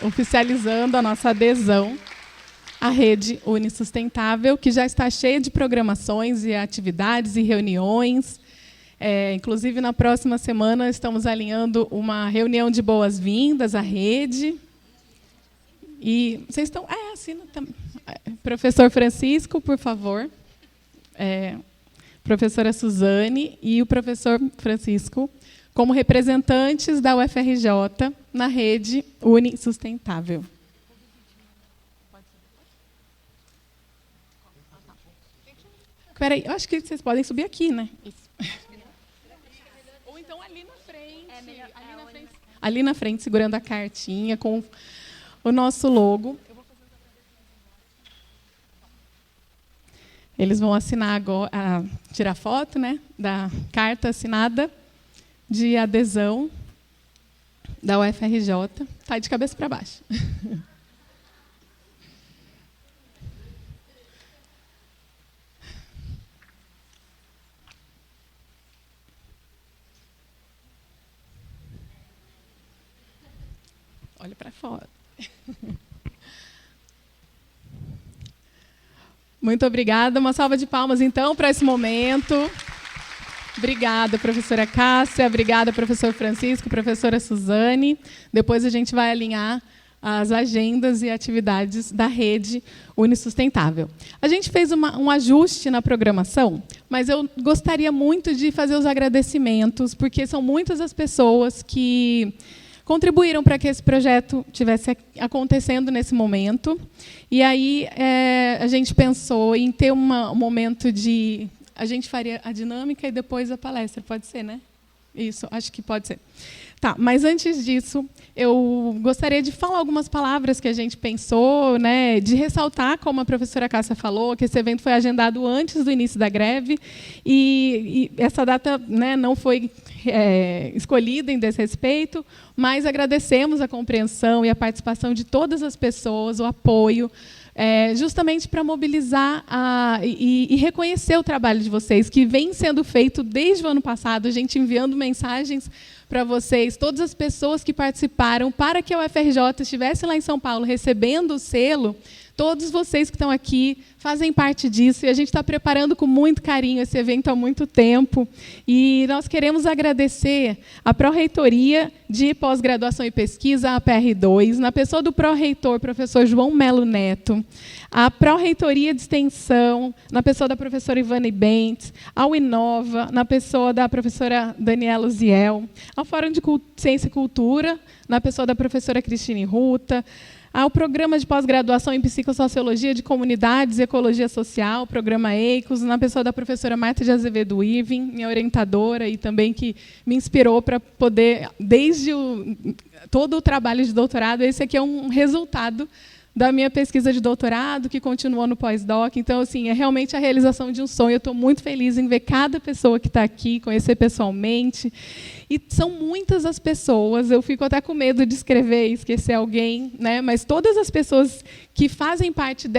oficializando a nossa adesão à Rede Unisustentável, que já está cheia de programações e atividades e reuniões. Inclusive, na próxima semana, estamos alinhando uma reunião de boas-vindas à rede. E vocês estão... assina também. Professor Francisco, por favor. Professora Suzane e o professor Francisco, como representantes da UFRJ na Rede Unisustentável. Peraí, eu acho que vocês podem subir aqui, né? Ou então ali na frente. Ali na frente, segurando a cartinha com o nosso logo. Eles vão assinar agora, tirar foto, né, da carta assinada de adesão da UFRJ. Está de cabeça para baixo. Olha para fora. Muito obrigada. Uma salva de palmas, então, para esse momento. Obrigada, professora Cássia. Obrigada, professor Francisco, professora Suzane. Depois a gente vai alinhar as agendas e atividades da rede Unissustentável. A gente fez um ajuste na programação, mas eu gostaria muito de fazer os agradecimentos, porque são muitas as pessoas que contribuíram para que esse projeto estivesse acontecendo nesse momento. E aí a gente pensou em ter um momento de... A gente faria a dinâmica e depois a palestra, pode ser, né? Isso, acho que pode ser. Tá, mas antes disso, eu gostaria de falar algumas palavras que a gente pensou, né, de ressaltar, como a professora Cássia falou, que esse evento foi agendado antes do início da greve e essa data, né, não foi escolhida em desrespeito, mas agradecemos a compreensão e a participação de todas as pessoas, o apoio, justamente para mobilizar e reconhecer o trabalho de vocês, que vem sendo feito desde o ano passado, a gente enviando mensagens para vocês, todas as pessoas que participaram, para que a UFRJ estivesse lá em São Paulo recebendo o selo. Todos vocês que estão aqui fazem parte disso, e a gente está preparando com muito carinho esse evento há muito tempo. E nós queremos agradecer a Pró-Reitoria de Pós-Graduação e Pesquisa, a PR2, na pessoa do pró-reitor, professor João Melo Neto, a Pró-Reitoria de Extensão, na pessoa da professora Ivane Bentes, ao Inova, na pessoa da professora Daniela Uziel, ao Fórum de Ciência e Cultura, na pessoa da professora Cristine Ruta, ao Programa de Pós-Graduação em Psicossociologia de Comunidades e Ecologia Social, programa EICOS, na pessoa da professora Marta de Azevedo Ivin, minha orientadora, e também que me inspirou para poder, desde todo o trabalho de doutorado, esse aqui é um resultado da minha pesquisa de doutorado, que continuou no pós-doc. Então, assim, é realmente a realização de um sonho. Eu estou muito feliz em ver cada pessoa que está aqui, conhecer pessoalmente. E são muitas as pessoas, eu fico até com medo de escrever e esquecer alguém, né? Mas todas as pessoas que fazem parte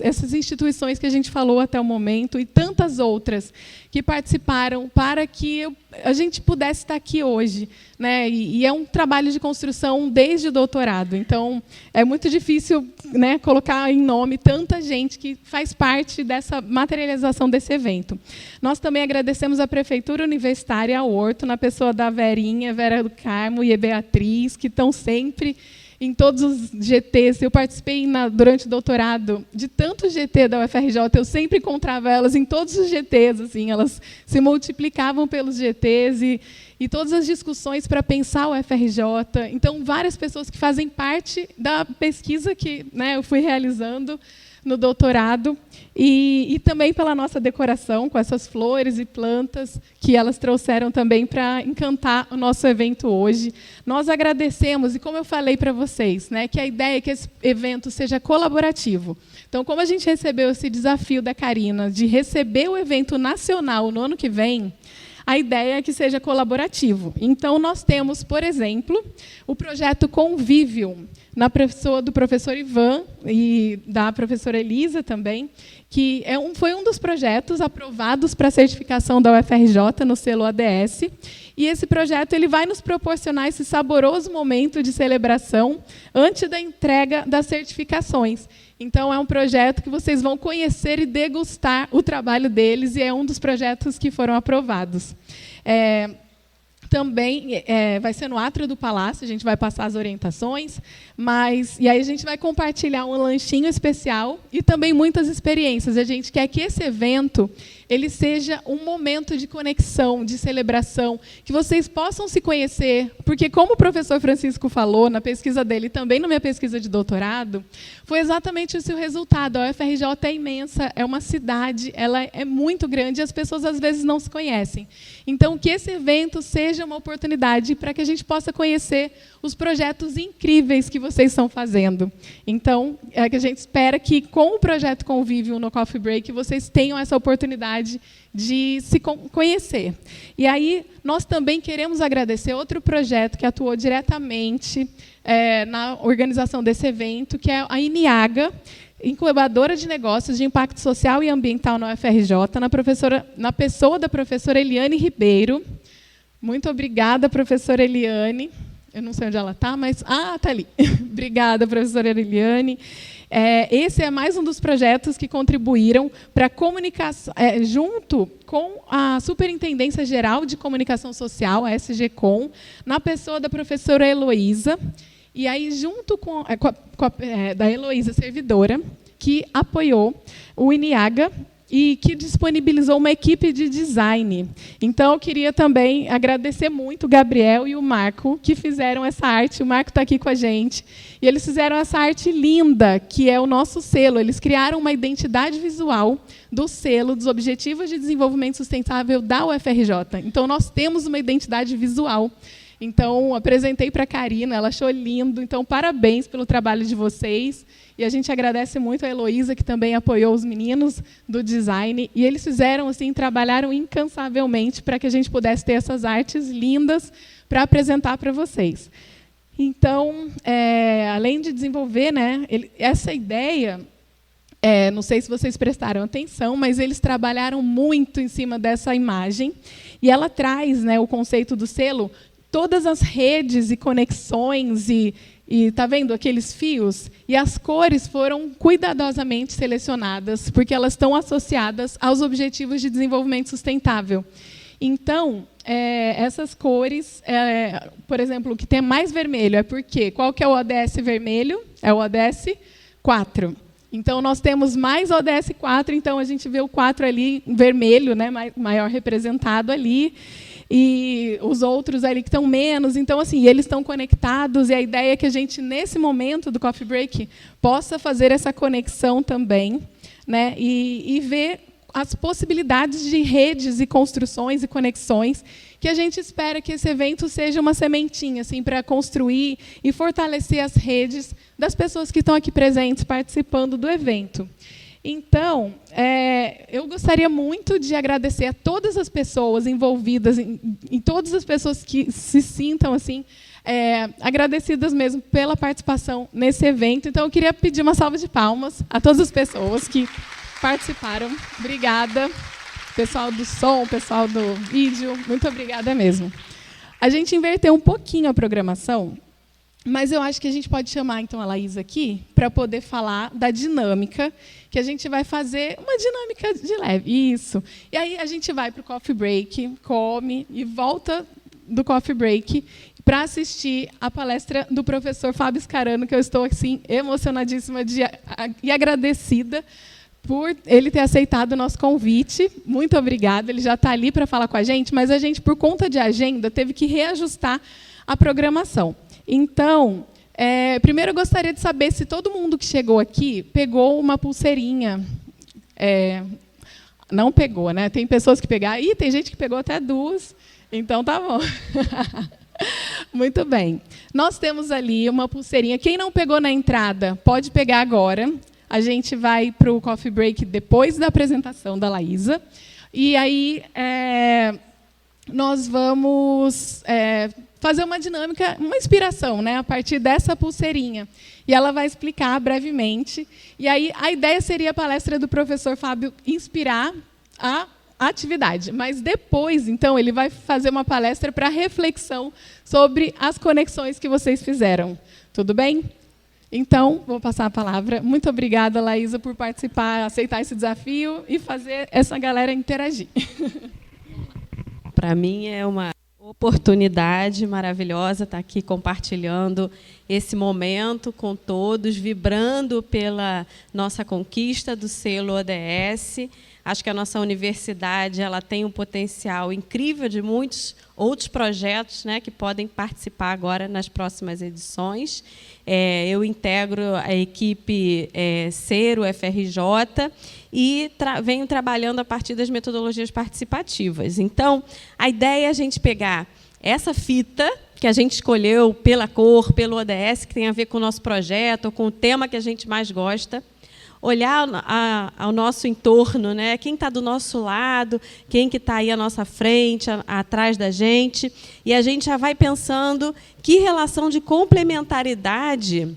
essas instituições que a gente falou até o momento, e tantas outras que participaram para que a gente pudesse estar aqui hoje, né? E é um trabalho de construção desde o doutorado. Então, é muito difícil, né, colocar em nome tanta gente que faz parte dessa materialização desse evento. Nós também agradecemos à Prefeitura Universitária, a Horto, na pessoa da Verinha, Vera do Carmo e a Beatriz, que estão sempre em todos os GTs. Eu participei durante o doutorado de tantos GT da UFRJ, eu sempre encontrava elas em todos os GTs, assim, elas se multiplicavam pelos GTs e todas as discussões para pensar o UFRJ. Então, várias pessoas que fazem parte da pesquisa que, né, eu fui realizando no doutorado, e também pela nossa decoração, com essas flores e plantas que elas trouxeram também para encantar o nosso evento hoje. Nós agradecemos, e como eu falei para vocês, né, que a ideia é que esse evento seja colaborativo. Então, como a gente recebeu esse desafio da Karina de receber o evento nacional no ano que vem, a ideia é que seja colaborativo. Então, nós temos, por exemplo, o projeto Convívio, na pessoa do professor Ivan e da professora Elisa também, que foi um dos projetos aprovados para a certificação da UFRJ no selo ADS. E esse projeto ele vai nos proporcionar esse saboroso momento de celebração antes da entrega das certificações. Então, é um projeto que vocês vão conhecer e degustar o trabalho deles, e é um dos projetos que foram aprovados. Também vai ser no átrio do Palácio, a gente vai passar as orientações, E aí a gente vai compartilhar um lanchinho especial e também muitas experiências. A gente quer que esse evento ele seja um momento de conexão, de celebração, que vocês possam se conhecer, porque como o professor Francisco falou na pesquisa dele, também na minha pesquisa de doutorado, foi exatamente esse o resultado. A UFRJ é imensa, é uma cidade, ela é muito grande e as pessoas às vezes não se conhecem. Então, que esse evento seja uma oportunidade para que a gente possa conhecer os projetos incríveis que vocês estão fazendo. Então, é que a gente espera que, com o projeto Convívio no Coffee Break, vocês tenham essa oportunidade de se conhecer. E aí, nós também queremos agradecer outro projeto que atuou diretamente na organização desse evento, que é a INIAGA, incubadora de negócios de impacto social e ambiental na UFRJ, na pessoa da professora Eliane Ribeiro. Muito obrigada, professora Eliane. Eu não sei onde ela está, mas... está ali. Obrigada, professora Eliane. Esse é mais um dos projetos que contribuíram para a comunicação, junto com a Superintendência Geral de Comunicação Social, a SGCOM, na pessoa da professora Heloísa, e aí junto da Heloísa Servidora, que apoiou o INIAGA e que disponibilizou uma equipe de design. Então, eu queria também agradecer muito o Gabriel e o Marco, que fizeram essa arte. O Marco está aqui com a gente. E eles fizeram essa arte linda, que é o nosso selo. Eles criaram uma identidade visual do selo dos Objetivos de Desenvolvimento Sustentável da UFRJ. Então, nós temos uma identidade visual. Então, apresentei para a Karina, ela achou lindo. Então, parabéns pelo trabalho de vocês. E a gente agradece muito a Heloísa, que também apoiou os meninos do design. E eles fizeram, assim, trabalharam incansavelmente para que a gente pudesse ter essas artes lindas para apresentar para vocês. Então, além de desenvolver, né, essa ideia, não sei se vocês prestaram atenção, mas eles trabalharam muito em cima dessa imagem. E ela traz, né, o conceito do selo, todas as redes e conexões e está vendo aqueles fios? E as cores foram cuidadosamente selecionadas, porque elas estão associadas aos Objetivos de Desenvolvimento Sustentável. Então, essas cores, por exemplo, o que tem mais vermelho é porque qual que é o ODS vermelho? É o ODS 4. Então, nós temos mais ODS 4, então a gente vê o 4 ali vermelho, né, maior representado ali. E os outros ali que estão menos. Então, assim, eles estão conectados, e a ideia é que a gente, nesse momento do Coffee Break, possa fazer essa conexão também, né, e ver as possibilidades de redes e construções e conexões, que a gente espera que esse evento seja uma sementinha assim, para construir e fortalecer as redes das pessoas que estão aqui presentes, participando do evento. Então, eu gostaria muito de agradecer a todas as pessoas envolvidas, em todas as pessoas que se sintam assim, agradecidas mesmo pela participação nesse evento. Então, eu queria pedir uma salva de palmas a todas as pessoas que participaram. Obrigada, pessoal do som, pessoal do vídeo, muito obrigada mesmo. A gente inverteu um pouquinho a programação, mas eu acho que a gente pode chamar, então, a Laís aqui para poder falar da dinâmica, que a gente vai fazer uma dinâmica de leve. Isso. E aí a gente vai para o Coffee Break, come e volta do Coffee Break para assistir a palestra do professor Fábio Scarano, que eu estou assim, emocionadíssima e agradecida por ele ter aceitado o nosso convite. Muito obrigada. Ele já está ali para falar com a gente, mas a gente, por conta de agenda, teve que reajustar a programação. Então, primeiro eu gostaria de saber se todo mundo que chegou aqui pegou uma pulseirinha. Não pegou, né? Tem pessoas que pegaram. Ih, tem gente que pegou até 2. Então, tá bom. Muito bem. Nós temos ali uma pulseirinha. Quem não pegou na entrada, pode pegar agora. A gente vai para o Coffee Break depois da apresentação da Laísa. E aí, nós vamos fazer uma dinâmica, uma inspiração, né, a partir dessa pulseirinha. E ela vai explicar brevemente. E aí, a ideia seria a palestra do professor Fábio inspirar a atividade. Mas depois, então, ele vai fazer uma palestra para reflexão sobre as conexões que vocês fizeram. Tudo bem? Então, vou passar a palavra. Muito obrigada, Laísa, por participar, aceitar esse desafio e fazer essa galera interagir. Para mim é uma oportunidade maravilhosa estar aqui compartilhando esse momento com todos, vibrando pela nossa conquista do selo ODS. Acho que a nossa universidade ela tem um potencial incrível de muitos outros projetos, né, que podem participar agora nas próximas edições. Eu integro a equipe Cero FRJ e venho trabalhando a partir das metodologias participativas. Então, a ideia é a gente pegar essa fita que a gente escolheu pela cor, pelo ODS, que tem a ver com o nosso projeto, ou com o tema que a gente mais gosta, olhar ao nosso entorno, né? Quem está do nosso lado, quem que está aí à nossa frente, atrás da gente, e a gente já vai pensando que relação de complementaridade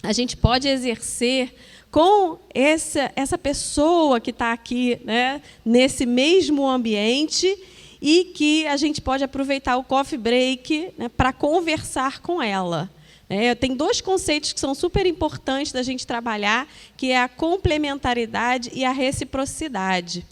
a gente pode exercer com essa pessoa que está aqui, né, nesse mesmo ambiente, e que a gente pode aproveitar o coffee break, né, para conversar com ela. Tem dois conceitos que são super importantes da gente trabalhar, que é a complementaridade e a reciprocidade.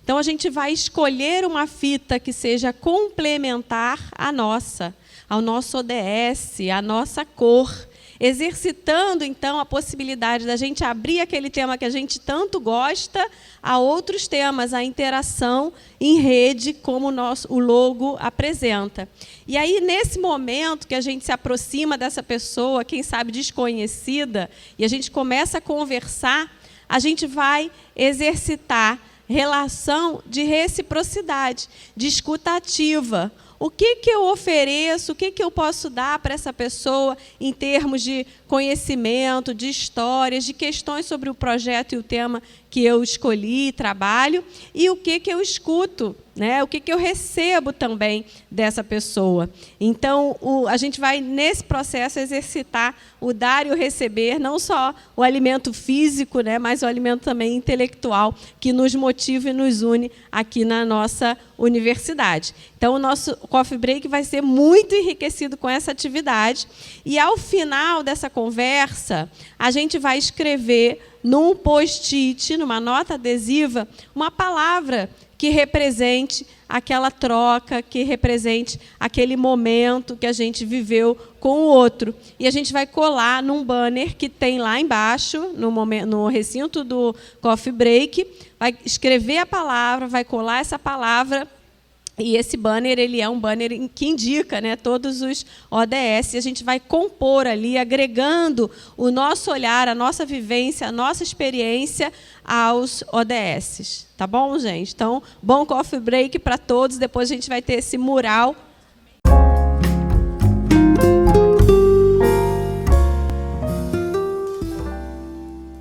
Então, a gente vai escolher uma fita que seja complementar à nossa, ao nosso ODS, à nossa cor, exercitando, então, a possibilidade da gente abrir aquele tema que a gente tanto gosta a outros temas, a interação em rede, como o logo apresenta. E aí, nesse momento que a gente se aproxima dessa pessoa, quem sabe desconhecida, e a gente começa a conversar, a gente vai exercitar relação de reciprocidade, de escuta ativa. O que eu ofereço, o que eu posso dar para essa pessoa em termos de conhecimento, de histórias, de questões sobre o projeto e o tema que eu escolhi e trabalho, e o que eu escuto, né? O que eu recebo também dessa pessoa. Então, a gente vai, nesse processo, exercitar o dar e o receber, não só o alimento físico, né, mas o alimento também intelectual, que nos motiva e nos une aqui na nossa universidade. Então, o nosso coffee break vai ser muito enriquecido com essa atividade, e, ao final dessa conversa, a gente vai escrever num post-it, numa nota adesiva, uma palavra que represente aquela troca, que represente aquele momento que a gente viveu com o outro. E a gente vai colar num banner que tem lá embaixo, no recinto do coffee break, vai escrever a palavra, vai colar essa palavra. E esse banner, ele é um banner que indica, né, todos os ODS, e a gente vai compor ali, agregando o nosso olhar, a nossa vivência, a nossa experiência aos ODS. Tá bom, gente? Então, bom coffee break para todos. Depois a gente vai ter esse mural